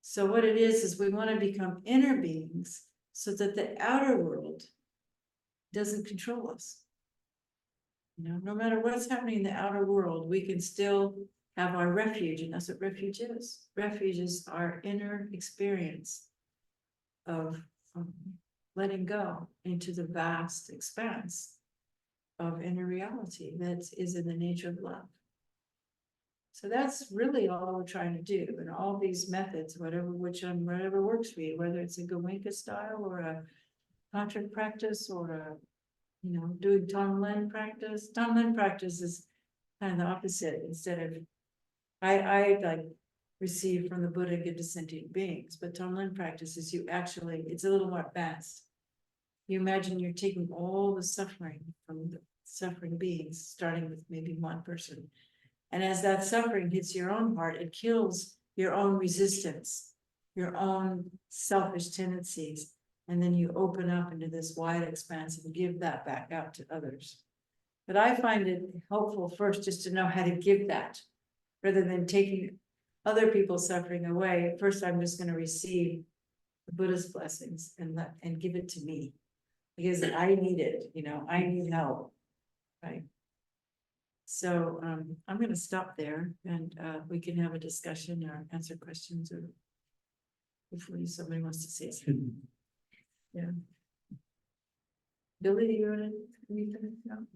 So what it is we want to become inner beings so that the outer world doesn't control us. No matter what's happening in the outer world, we can still have our refuge, and that's what refuge is. Refuge is our inner experience of letting go into the vast expanse of inner reality that is in the nature of love. So that's really all we're trying to do, and all these methods, whatever works for you, whether it's a Goenka style or a tantric practice or a doing Tonglen practice. Tonglen practice is kind of the opposite. Instead of I like receive from the Buddha, give to sentient beings, but Tonglen practice is it's a little more advanced. You imagine you're taking all the suffering from the suffering beings, starting with maybe one person. And as that suffering hits your own heart, it kills your own resistance, your own selfish tendencies, And then you open up into this wide expanse and give that back out to others. But I find it helpful first just to know how to give that, rather than taking other people's suffering away. First, I'm just going to receive the Buddha's blessings and give it to me, because I need it, I need help, right? So I'm going to stop there, and we can have a discussion or answer questions, or hopefully somebody wants to say something. Yeah. Billy, do you want to anything? No?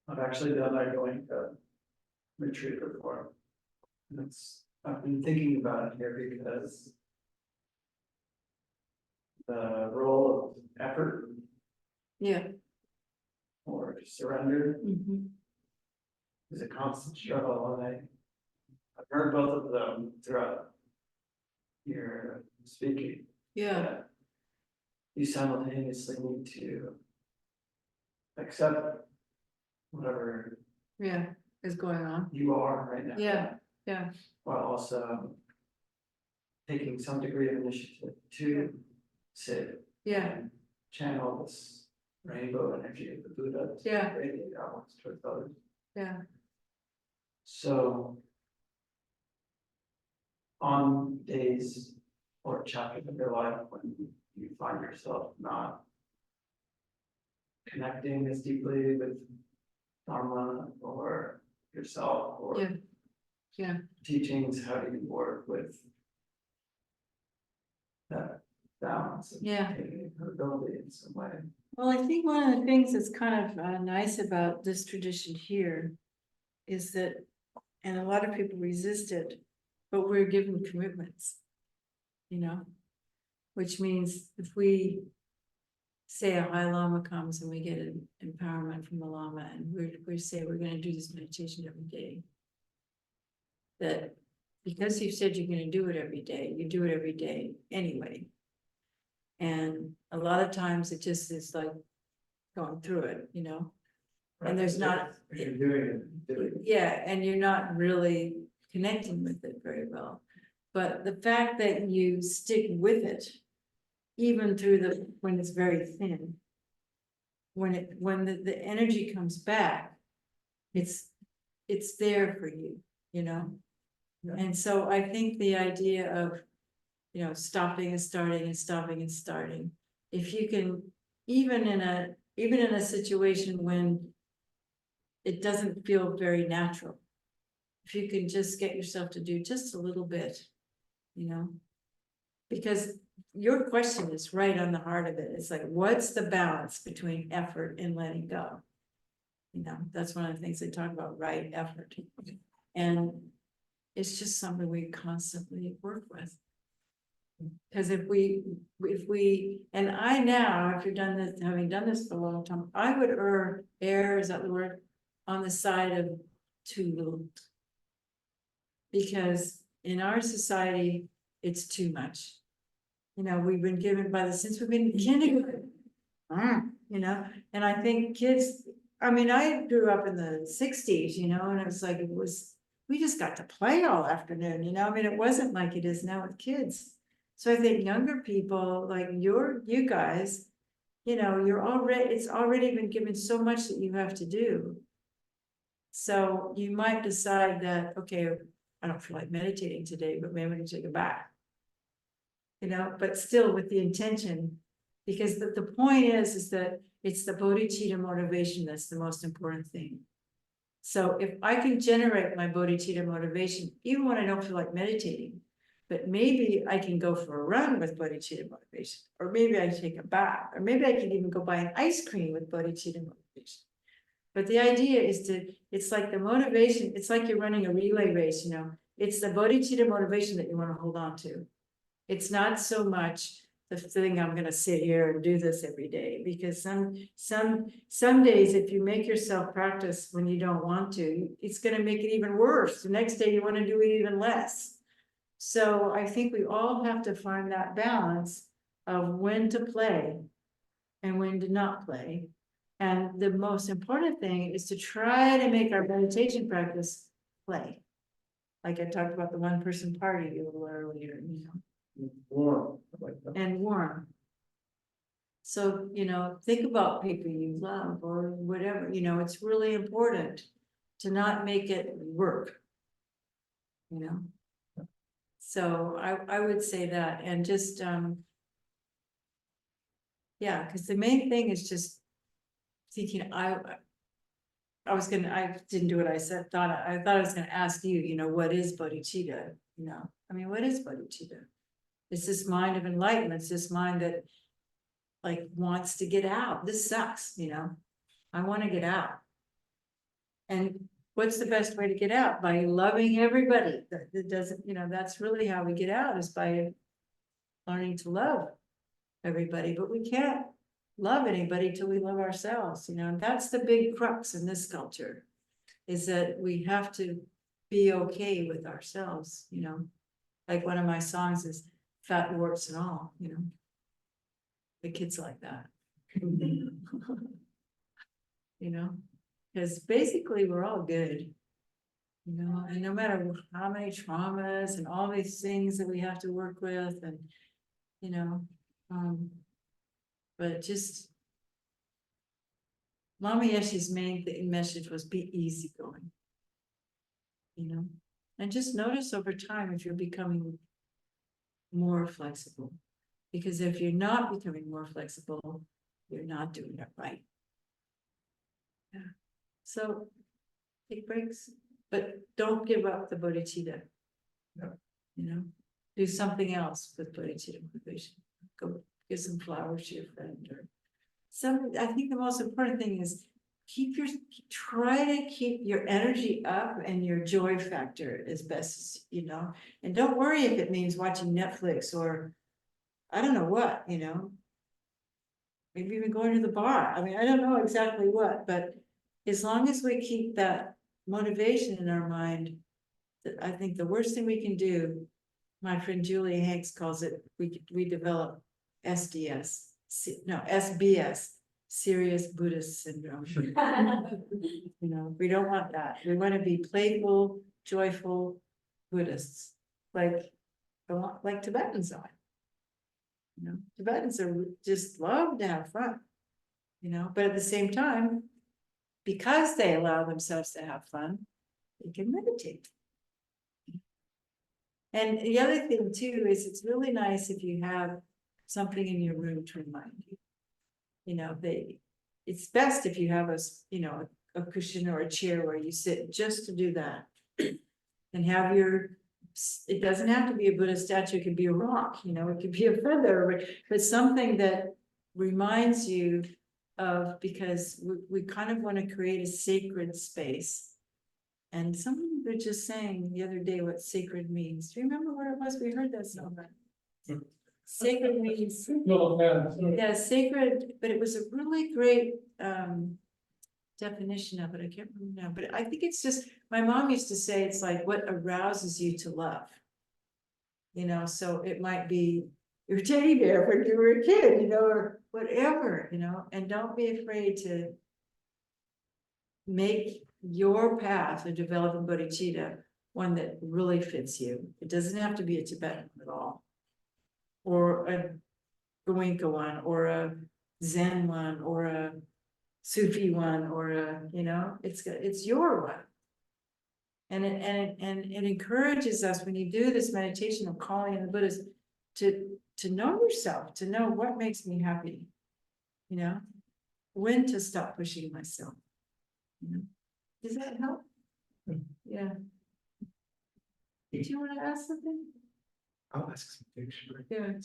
I've actually done a going retreat before. And I've been thinking about it here because the role of effort Yeah. or surrender Mhm. is a constant struggle, and I've heard both of them throughout your speaking. Yeah. that You simultaneously need to accept whatever Yeah. Is going on. you are right now. Yeah. Yeah. While also taking some degree of initiative to sit Yeah. and channel this rainbow energy of the Buddha to Yeah. radiate outwards towards others. Yeah. So on days or chapters of your life when you find yourself not connecting as deeply with dharma or yourself or Yeah. Yeah. teachings, how do you work with that balance of Yeah. taking accountability in some way? Well, I think one of the things that's kind of nice about this tradition here is that, and a lot of people resist it, but we're given commitments, which means if we say a high Lama comes and we get an empowerment from the Lama, and we say we're going to do this meditation every day, that because you said you're going to do it every day, you do it every day anyway. And a lot of times it just is like going through it, and there's not, You're doing it. yeah, and you're not really connecting with it very well. But the fact that you stick with it, even through when it's very thin, when the energy comes back, it's there for you, Yeah. And so I think the idea of, stopping and starting and stopping and starting, if you can, even in a situation when it doesn't feel very natural, if you can just get yourself to do just a little bit, because your question is right on the heart of it. It's like, what's the balance between effort and letting go? That's one of the things they talk about, right effort. And it's just something we constantly work with. Because if we, and I now, after having done this for a long time, I would err, is that the word, on the side of too little. Because in our society, it's too much. We've been given since we've been in kindergarten, and I think kids, I grew up in the 60s, and it was like, we just got to play all afternoon, it wasn't like it is now with kids. So I think younger people, like you guys, it's already been given so much that you have to do. So you might decide that, okay, I don't feel like meditating today, but maybe I can take a bath. But still with the intention, because the point is that it's the bodhicitta motivation that's the most important thing. So if I can generate my bodhicitta motivation, even when I don't feel like meditating, but maybe I can go for a run with bodhicitta motivation, or maybe I take a bath, or maybe I can even go buy an ice cream with bodhicitta motivation. But the idea is it's like the motivation, it's like you're running a relay race, it's the bodhicitta motivation that you want to hold on to. It's not so much the thing I'm going to sit here and do this every day, because some days, if you make yourself practice when you don't want to, it's going to make it even worse. The next day you want to do it even less. So I think we all have to find that balance of when to play and when to not play. And the most important thing is to try to make our meditation practice play. Like I talked about the one-person party a little earlier, you know, Warm, like that. and warm. So, you know, think about people you love or whatever, you know, it's really important to not make it work. You know? So I would say that, and just, yeah, because the main thing is just thinking, I didn't do what I said, I thought I was gonna ask you, you know, what is bodhicitta? You know, I mean, what is bodhicitta? It's this mind of enlightenment, it's this mind that like wants to get out. This sucks, you know, I want to get out. And what's the best way to get out? By loving everybody. That doesn't, you know, that's really how we get out, is by learning to love everybody, but we can't love anybody till we love ourselves, you know, and that's the big crux in this culture, is that we have to be okay with ourselves, you know, like one of my songs is fat warts and all, you know, the kids like that, you know, because basically we're all good, you know, and no matter how many traumas and all these things that we have to work with, and, you know, but just Lama Yeshe's main message was be easygoing, you know, and just notice over time if you're becoming more flexible, because if you're not becoming more flexible, you're not doing it right. Yeah. So take breaks, but don't give up the bodhicitta. Yeah. You know, do something else with bodhicitta motivation. Go give some flowers to your friend, or some. I think the most important thing is try to keep your energy up and your joy factor as best as you know, and don't worry if it means watching Netflix or I don't know what, you know, maybe even going to the bar. I mean, I don't know exactly what, but as long as we keep that motivation in our mind, that I think the worst thing we can do, my friend Julie Hanks calls it, we develop SDS, SBS, serious Buddhist syndrome. You know, we don't want that. We want to be playful, joyful Buddhists, like Tibetans are. You know, Tibetans are just love to have fun, you know, but at the same time, because they allow themselves to have fun, they can meditate. And the other thing too is it's really nice if you have something in your room to remind you. You know, it's best if you have a cushion or a chair where you sit just to do that. And have it doesn't have to be a Buddha statue, it could be a rock, you know, it could be a feather, but something that reminds you of, because we kind of want to create a sacred space. And someone was just saying the other day what sacred means. Do you remember what it was? We heard that somewhere. Sacred means, yeah, sacred, but it was a really great definition of it. I can't remember now, but I think it's just, my mom used to say it's like what arouses you to love. You know, so it might be your teddy bear when you were a kid, you know, or whatever, you know, and don't be afraid to make your path of developing bodhicitta one that really fits you. It doesn't have to be a Tibetan at all, or a Goenka one, or a Zen one, or a Sufi one, or a, you know, it's your one. And it encourages us, when you do this meditation of calling in the Buddhas, to know yourself, to know what makes me happy, you know, when to stop pushing myself. You know? Does that help? Yeah. Did you want to ask something? I'll ask something, sure. Yeah.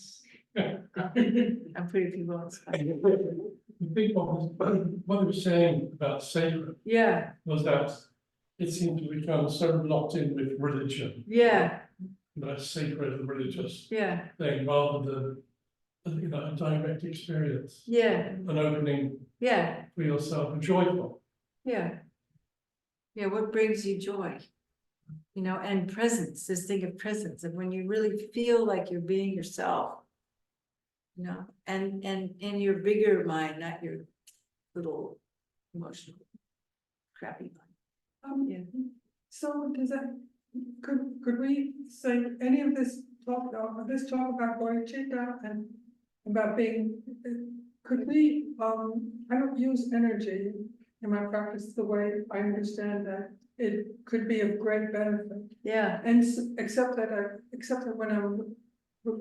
I'm putting people on the spot. I think what he was saying about sacred Yeah, was that it seemed to become so locked in with religion, yeah, that sacred and religious yeah, thing, rather than, you know, a direct experience, yeah, an opening yeah, for yourself and joyful. yeah. Yeah, what brings you joy? You know, and presence, this thing of presence, and when you really feel like you're being yourself, you know, and in your bigger mind, not your little emotional crappy mind. Yeah. So does that Could we say any of this talk about bodhicitta and about being, could we, I don't use energy in my practice the way I understand that it could be of great benefit. Yeah, And except that when I'm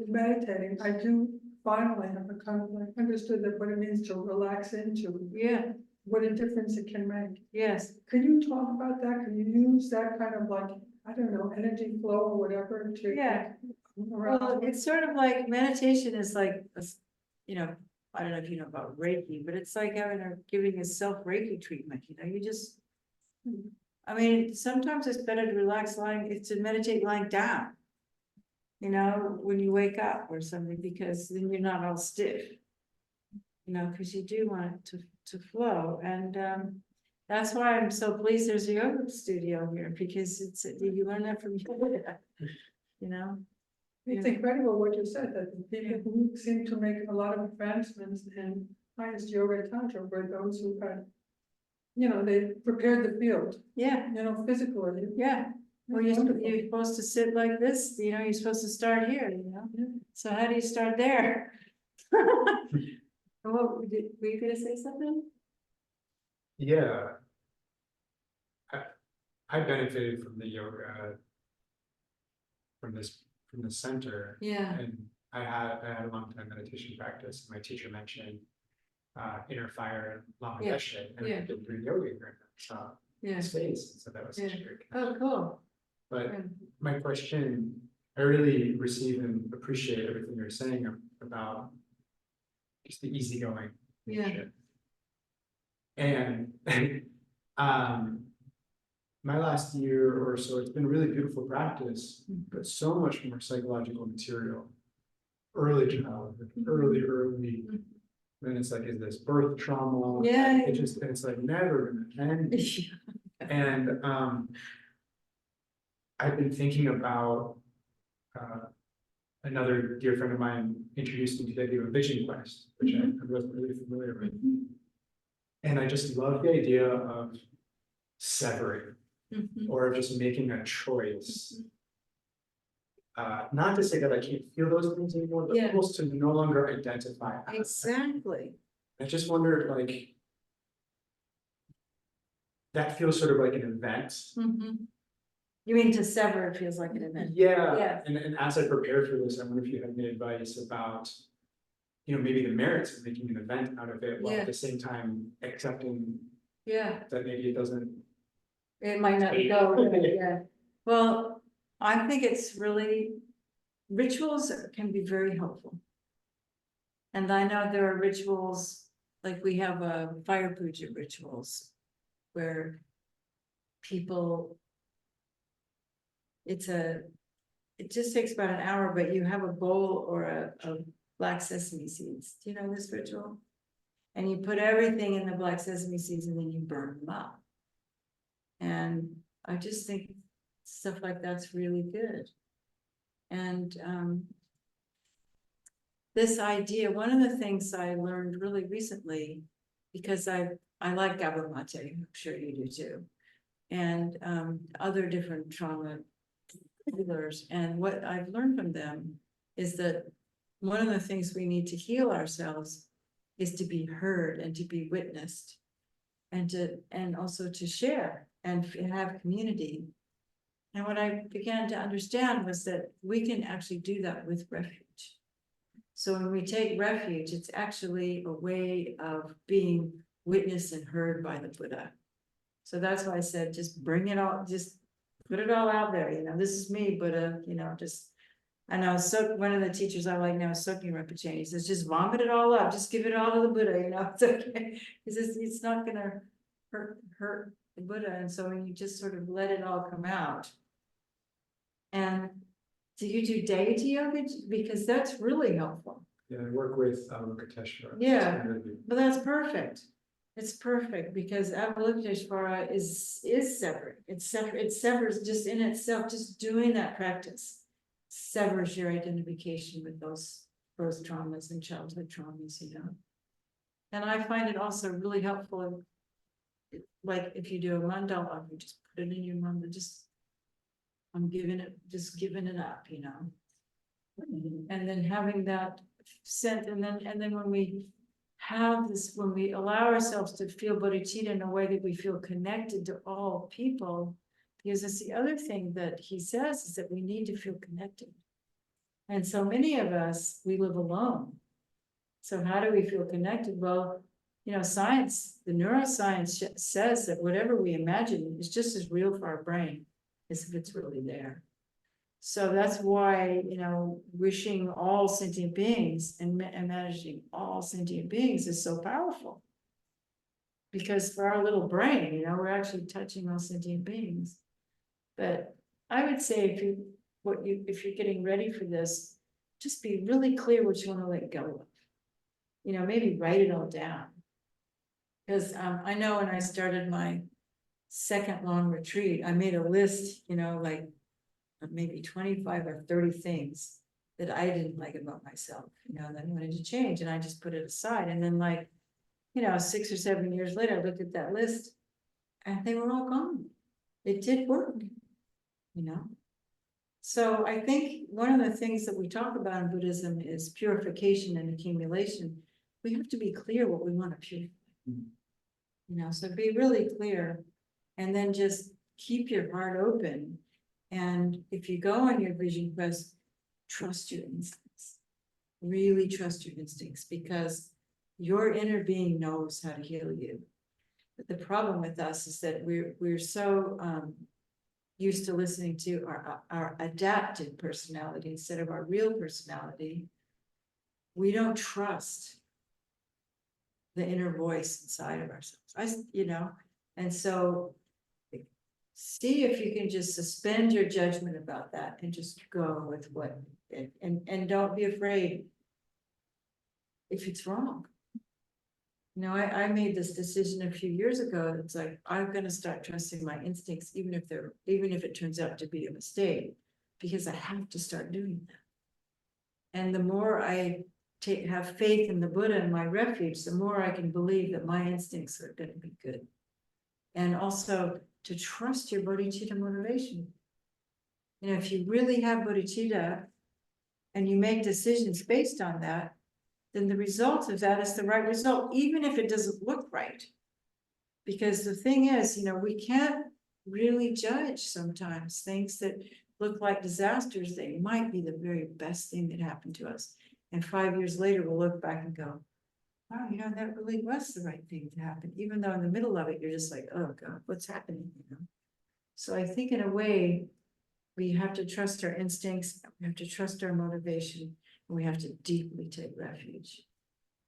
meditating, I do finally have a kind of like understood that what it means to relax into, yeah, what a difference it can make. yes. Can you talk about that? Can you use that kind of like, I don't know, energy flow or whatever to? Yeah. Well, it's sort of like meditation is like, you know, I don't know if you know about Reiki, but it's like giving a self Reiki treatment, you know, you just. I mean, sometimes it's better to relax it's to meditate lying down. You know, when you wake up or something, because then you're not all stiff. You know, because you do want it to flow, and that's why I'm so pleased there's a yoga studio here, because you learn that from yoga. You know? It's incredible what you said, that the people who seem to make a lot of advancements in highest yoga tantra were those who had, you know, they prepared the field, Yeah, you know, physically. yeah. Well, Wonderful. you're supposed to sit like this, you know, you're supposed to start here, you know? So how do you start there? What, were you gonna say something? Yeah. I benefited from the yoga from the center, Yeah, and I had a long time meditation practice. My teacher mentioned inner fire and Lama Yeah, Yeshe, and yeah. I did doing yoga during that yeah. space, so that was such a Yeah. great Oh, cool. But Yeah. my question, I really receive and appreciate everything you're saying about just the easygoing Yeah. nature. And my last year or so, it's been a really beautiful practice, but so much more psychological material. Early childhood, early. Then it's like, is this birth trauma? Yeah. It's like never gonna end. And I've been thinking about another dear friend of mine introduced me to the idea of a vision quest, which I wasn't really familiar with. And I just love the idea of severing or just making a choice. Not to say that I can't feel those things anymore, but Yeah. almost to no longer identify. as them. Exactly. I just wondered, like, that feels sort of like an event. You mean to sever, it feels like an event. Yeah, Yeah. and as I prepared for this, I wonder if you have any advice about, maybe the merits of making an event out of it, while Yeah. at the same time accepting Yeah, that maybe it doesn't. it might not go, yeah. Well, I think it's really, rituals can be very helpful. And I know there are rituals, like we have a fire puja rituals, where people, it just takes about an hour, but you have a bowl or a black sesame seeds. Do you know this ritual? And you put everything in the black sesame seeds and then you burn them up. And I just think stuff like that's really good. And this idea, one of the things I learned really recently, because I like Gabba Mate, I'm sure you do too, and other different trauma healers. And what I've learned from them is that one of the things we need to heal ourselves is to be heard and to be witnessed, and also to share and have community. And what I began to understand was that we can actually do that with refuge. So when we take refuge, it's actually a way of being witnessed and heard by the Buddha. So that's why I said, just bring it all, just put it all out there, this is me, Buddha, just, I know, so one of the teachers I like now is Soking Rinpoche, he says, just vomit it all up, just give it all to the Buddha, it's okay. He says, it's not gonna hurt the Buddha, and so when you just sort of let it all come out. And do you do deity yoga? Because that's really helpful. Yeah, I work with Avalokiteshvara. Yeah. But that's perfect. It's perfect because Avalokiteshvara is separate. It severs just in itself, just doing that practice severs your identification with those traumas and childhood traumas, And I find it also really helpful, like if you do a mandala, you just put it in your mandala, just I'm giving it, just giving it up, you know. And then having that sense, and then when we have this, when we allow ourselves to feel bodhicitta in a way that we feel connected to all people, because it's the other thing that he says is that we need to feel connected. And so many of us, we live alone. So how do we feel connected? Well, you know, science, the neuroscience says that whatever we imagine is just as real for our brain as if it's really there. So that's why, you know, wishing all sentient beings and managing all sentient beings is so powerful. Because for our little brain, you know, we're actually touching all sentient beings. But I would say if you're getting ready for this, just be really clear what you want to let go of. You know, maybe write it all down. Because I know when I started my second long retreat, I made a list, you know, like maybe 25 or 30 things that I didn't like about myself, you know, that I wanted to change, and I just put it aside. And then, like, you know, 6 or 7 years later, I looked at that list and they were all gone. It did work, you know. So I think one of the things that we talk about in Buddhism is purification and accumulation. We have to be clear what we want to purify, you know, so be really clear, and then just keep your heart open. And if you go on your vision quest, trust your instincts, really trust your instincts, because your inner being knows how to heal you. But the problem with us is that we're so used to listening to our adapted personality instead of our real personality. We don't trust the inner voice inside of ourselves. You know, and so see if you can just suspend your judgment about that and just go with what, and don't be afraid if it's wrong. You know, I made this decision a few years ago. It's like, I'm going to start trusting my instincts, even if it turns out to be a mistake, because I have to start doing that. And the more I have faith in the Buddha and my refuge, the more I can believe that my instincts are going to be good. And also to trust your bodhicitta motivation. You know, if you really have bodhicitta and you make decisions based on that, then the result of that is the right result, even if it doesn't look right. Because the thing is, you know, we can't really judge sometimes things that look like disasters. They might be the very best thing that happened to us. And 5 years later, we'll look back and go, wow, you know, that really was the right thing to happen. Even though in the middle of it, you're just like, oh God, what's happening? You know? So I think in a way, we have to trust our instincts, we have to trust our motivation, and we have to deeply take refuge.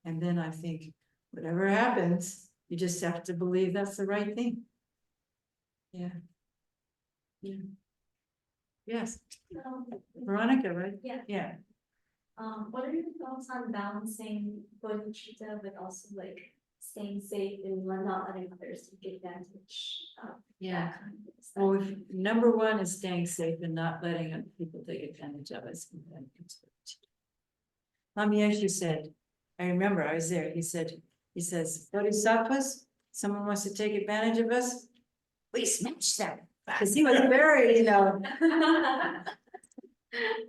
And then I think whatever happens, you just have to believe that's the right thing. Yeah. Yeah. Yes. Veronica, right? Yeah. Yeah. What are your thoughts on balancing bodhicitta but also like staying safe and not letting others take advantage of Yeah. that kind of stuff? Well, number one is staying safe and not letting other people take advantage of us. Lama Yeshe said, I remember I was there, he says, Bodhisattvas, someone wants to take advantage of us, we smash them. Because he was very, you know.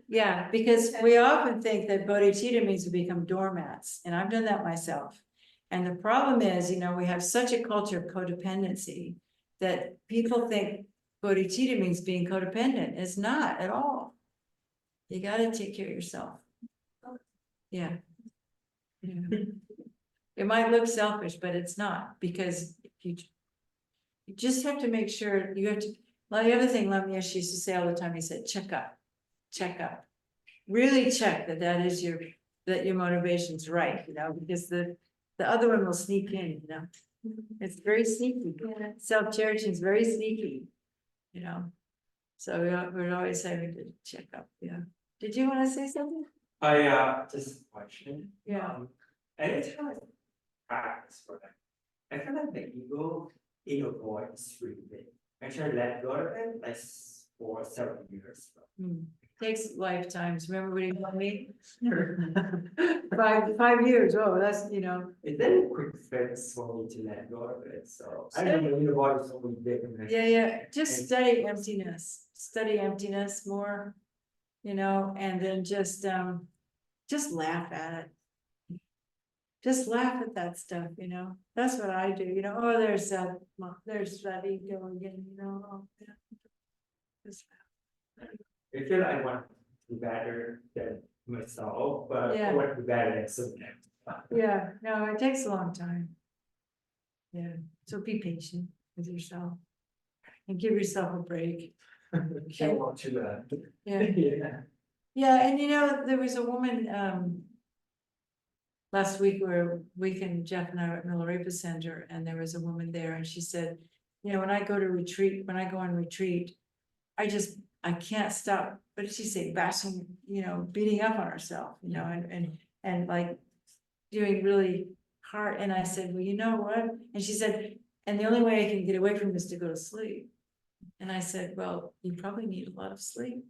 Yeah, because we often think that bodhicitta means we become doormats, and I've done that myself. And the problem is, you know, we have such a culture of codependency that people think bodhicitta means being codependent. It's not at all. You got to take care of yourself. Yeah. Yeah. It might look selfish, but it's not, because you just have to make sure you have to. Well, the other thing Lama Yeshe used to say all the time, he said, check up. Really check that is that your motivation's right, you know, because the other one will sneak in, you know. It's very sneaky. Yeah. Self-charity is very sneaky, you know. So we're always having to check up. Yeah. Did you want to say something? Just a question. Yeah. Anytime I practice for that, I feel like the ego in your voice is really big. I try to let go of it like for several years. Hmm. takes lifetimes, remember what he told me? 5 years, oh, that's, It's very quick fix for me to let go of it, so I don't know, your body's so different. yeah, just study emptiness more, and then just laugh at it. Just laugh at that stuff, that's what I do, oh, there's that ego again, oh, yeah. Just I feel I want to be better than myself, but Yeah. I want to be better than someone else. Yeah, no, it takes a long time. Yeah, so be patient with yourself. And give yourself a break. Can't want to Yeah, yeah. yeah, and there was a woman, last week where Jeff and I were at Milarepa Center, and there was a woman there, and she said, when I go on retreat, I can't stop, what did she say, bashing, beating up on herself, and like doing really hard, and I said, well, you know what? And she said, and the only way I can get away from this is to go to sleep. And I said, well, you probably need a lot of sleep.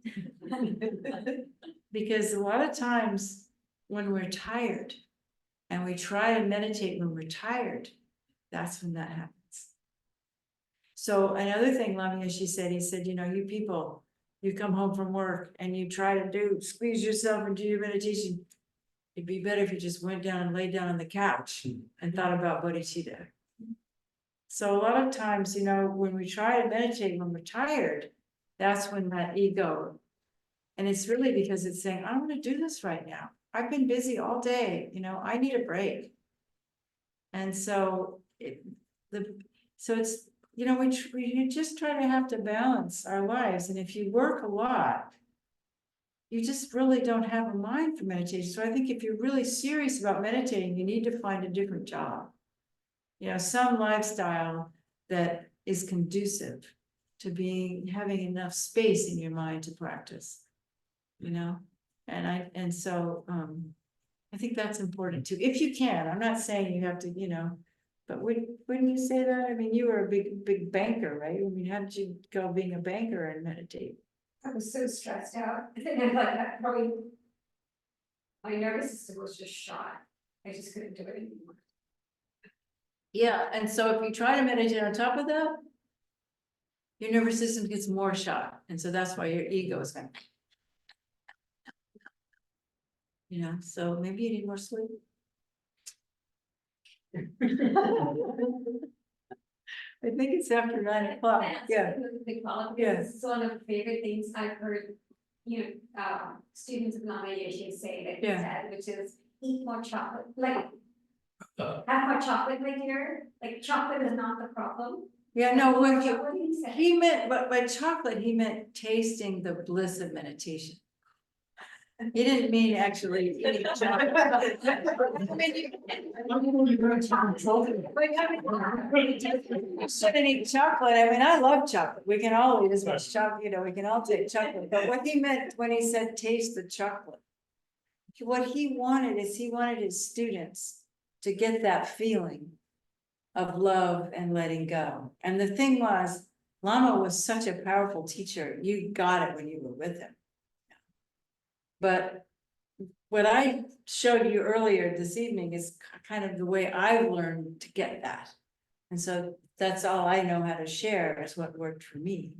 Because a lot of times when we're tired and we try to meditate when we're tired, that's when that happens. So another thing Lama Yeshe said, he said, you people, you come home from work and you try to squeeze yourself into your meditation. It'd be better if you just went down and laid down on the couch and thought about bodhicitta. So a lot of times, when we try to meditate when we're tired, that's when that ego, and it's really because it's saying, I want to do this right now. I've been busy all day, I need a break. And so it's, we just try to have to balance our lives. And if you work a lot, you just really don't have a mind for meditation. So I think if you're really serious about meditating, you need to find a different job. Some lifestyle that is conducive to having enough space in your mind to practice, and so I think that's important too, if you can. I'm not saying you have to, but wouldn't you say that? I mean, you were a big banker, right? I mean, how did you go being a banker and meditate? I was so stressed out. I think I like that probably. My nervous system was just shot. I just couldn't do it anymore. Yeah, and so if you try to meditate on top of that, your nervous system gets more shot, and so that's why your ego is going. So maybe you need more sleep. I think it's after 9 o'clock. Yeah. Yeah. This is one of the favorite things I've heard, students of Lama Yeshe say that he said, which is eat more chocolate. Like, have more chocolate, my dear. Like, chocolate is not the problem. Yeah, no, What did he say? he meant, but by chocolate, he meant tasting the bliss of meditation. He didn't mean actually eating chocolate. You shouldn't eat chocolate. I mean, I love chocolate. We can all eat as much chocolate, we can all take chocolate. But what he meant when he said taste the chocolate, what he wanted his students to get that feeling of love and letting go. And the thing was, Lama was such a powerful teacher. You got it when you were with him. But what I showed you earlier this evening is kind of the way I've learned to get that. And so that's all I know how to share is what worked for me,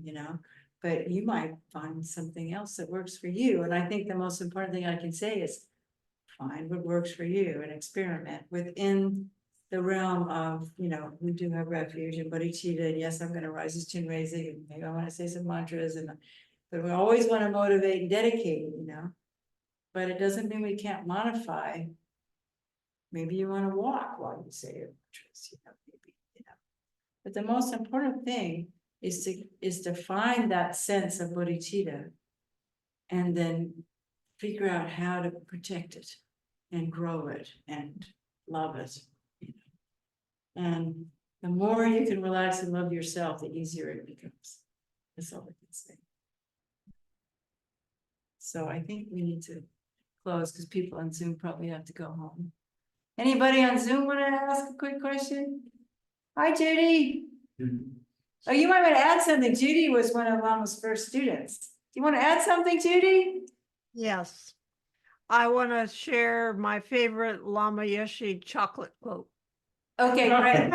but you might find something else that works for you. And I think the most important thing I can say is find what works for you and experiment within the realm of, we do have refuge and bodhicitta. And yes, I'm going to rise as Chinrezig, and maybe I want to say some mantras, but we always want to motivate and dedicate, But it doesn't mean we can't modify. Maybe you want to walk while you say your mantras, maybe, But the most important thing is to find that sense of bodhicitta and then figure out how to protect it and grow it and love it. And the more you can relax and love yourself, the easier it becomes. That's all I can say. So I think we need to close because people on Zoom probably have to go home. Anybody on Zoom want to ask a quick question? Hi, Judy. Oh, you might want to add something. Judy was one of Lama's first students. you want to add something, Judy? Yes. I want to share my favorite Lama Yeshe chocolate quote. Okay, great.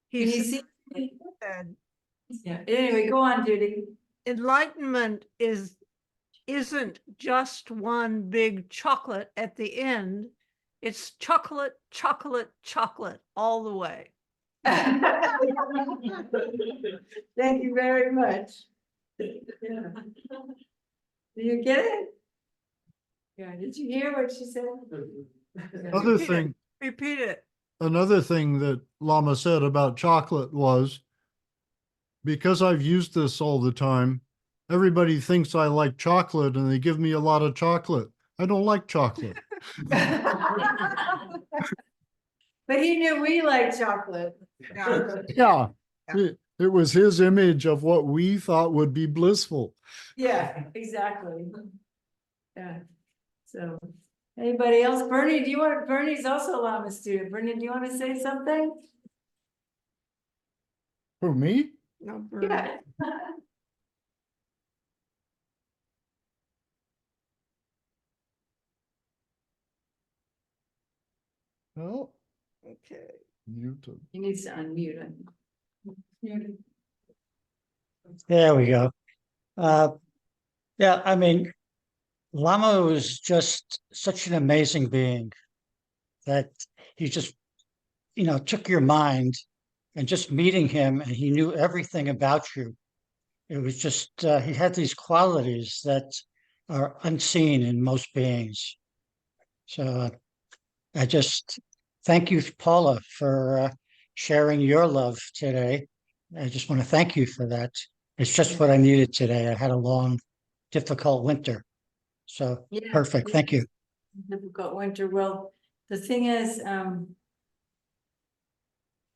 He Can you see? said, Yeah, anyway, go on, Judy. enlightenment isn't just one big chocolate at the end. It's chocolate, chocolate, chocolate all the way. Thank you very much. Yeah. Do you get it? Yeah, did you hear what she said? Other thing, Repeat it. another thing that Lama said about chocolate was, because I've used this all the time, everybody thinks I like chocolate and they give me a lot of chocolate. I don't like chocolate. But he knew we like chocolate. Yeah, it was his image of what we thought would be blissful. Yeah, exactly. Yeah, so, anybody else? Bernie, Bernie's also a Lama student. Bernie, do you want to say something? For me? No, Yeah. Well, okay. muted. He needs to unmute him. There we go. Yeah, I mean, Lama was just such an amazing being that he just, took your mind, and just meeting him, and he knew everything about you. It was just, he had these qualities that are unseen in most beings. So I just thank you, Paula, for sharing your love today. I just want to thank you for that. It's just what I needed today. I had a long, difficult winter. So Yeah, perfect. Thank you. difficult winter. Well, the thing is,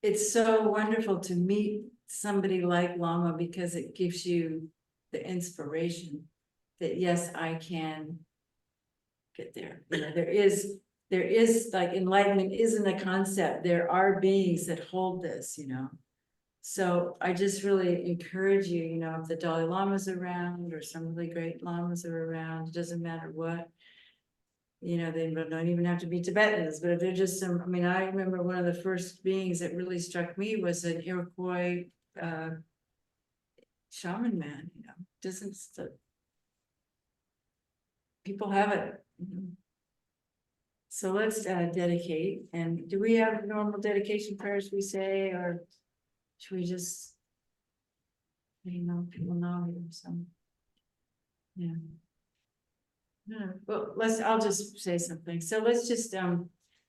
it's so wonderful to meet somebody like Lama because it gives you the inspiration that yes, I can get there. You know, there is like enlightenment isn't a concept. There are beings that hold this, So I just really encourage you, if the Dalai Lama's around or some really great lamas are around, it doesn't matter what. They don't even have to be Tibetans, but if they're just I remember one of the first beings that really struck me was an Iroquois shaman man, doesn't people have it. So let's dedicate. And do we have normal dedication prayers we say, or should we just, people know here, so. Yeah. No, well, I'll just say something. So let's just,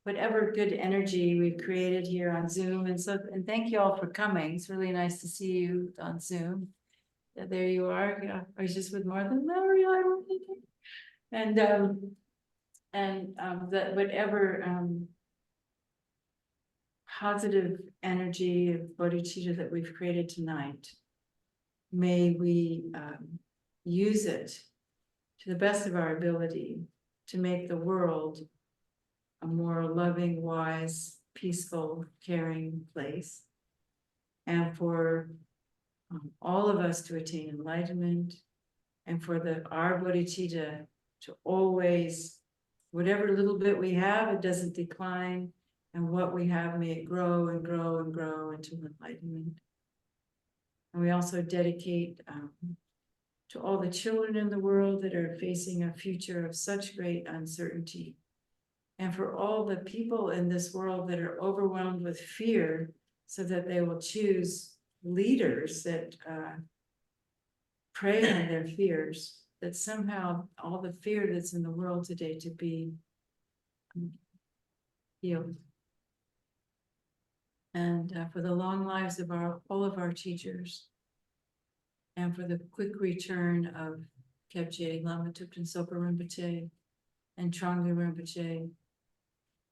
whatever good energy we've created here on Zoom, and thank you all for coming. It's really nice to see you on Zoom. Yeah, there you are. Yeah, I was just with Martha and Larry. And that whatever positive energy of bodhicitta that we've created tonight, may we use it to the best of our ability to make the world a more loving, wise, peaceful, caring place. And for all of us to attain enlightenment, and for our bodhicitta to always, whatever little bit we have, it doesn't decline, and what we have, may it grow and grow and grow into enlightenment. And we also dedicate to all the children in the world that are facing a future of such great uncertainty. And for all the people in this world that are overwhelmed with fear, so that they will choose leaders that prey on their fears, that somehow all the fear that's in the world today to be healed. And for the long lives of all of our teachers, and for the quick return of Kyabje Zopa Rinpoche, and Trungpa Rinpoche,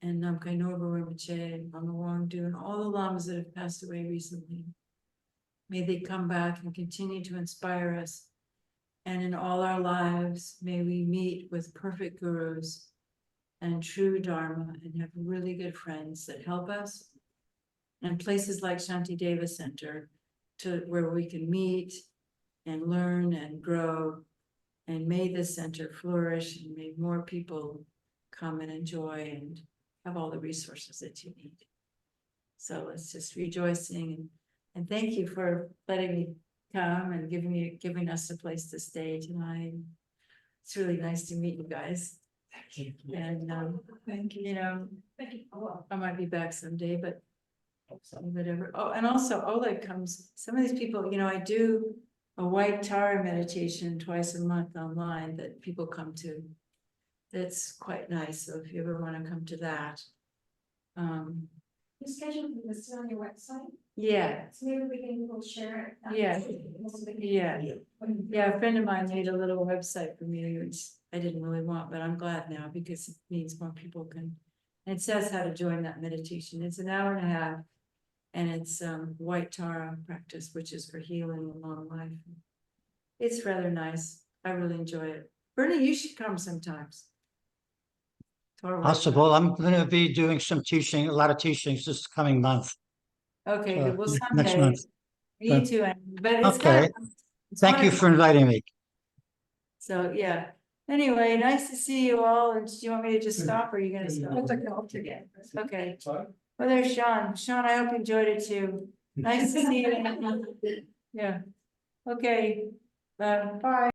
and Namkhai Norpa Rinpoche, and Lama Wangdu, and all the lamas that have passed away recently. May they come back and continue to inspire us. And in all our lives, may we meet with perfect gurus and true dharma, and have really good friends that help us. And places like Shantideva Center, where we can meet and learn and grow. And may this center flourish and may more people come and enjoy and have all the resources that you need. So it's just rejoicing and thank you for letting me come and giving us a place to stay tonight. It's really nice to meet you guys. And Thank you. you know, Thank you. I might be back someday, but whatever. Oh, and also Oleg comes, some of these people, you know, I do a white Tara meditation twice a month online that people come to. That's quite nice. So if you ever want to come to that. The schedule is on your website, Yeah, so maybe we can go share it. Yeah. yeah, a friend of mine made a little website for me, which I didn't really want, but I'm glad now because it means more people can. And it says how to join that meditation. It's an hour and a half. And it's white Tara practice, which is for healing and long life. It's rather nice. I really enjoy it. Bernie, you should come sometimes. Tara white Possible. I'm gonna be doing some teaching, a lot of teachings this coming month. Tara. Okay, good. Well, Next someday. month. Me too, but it's kind Okay. of. it's Thank you wonderful. for inviting me. So, yeah. Anyway, nice to see you all. And do you want me to just stop or are you gonna stop? I'll take it off again. Okay. Well, there's Sean. Sean, I hope you enjoyed it too. Nice to see you. Yeah. Okay. Bye.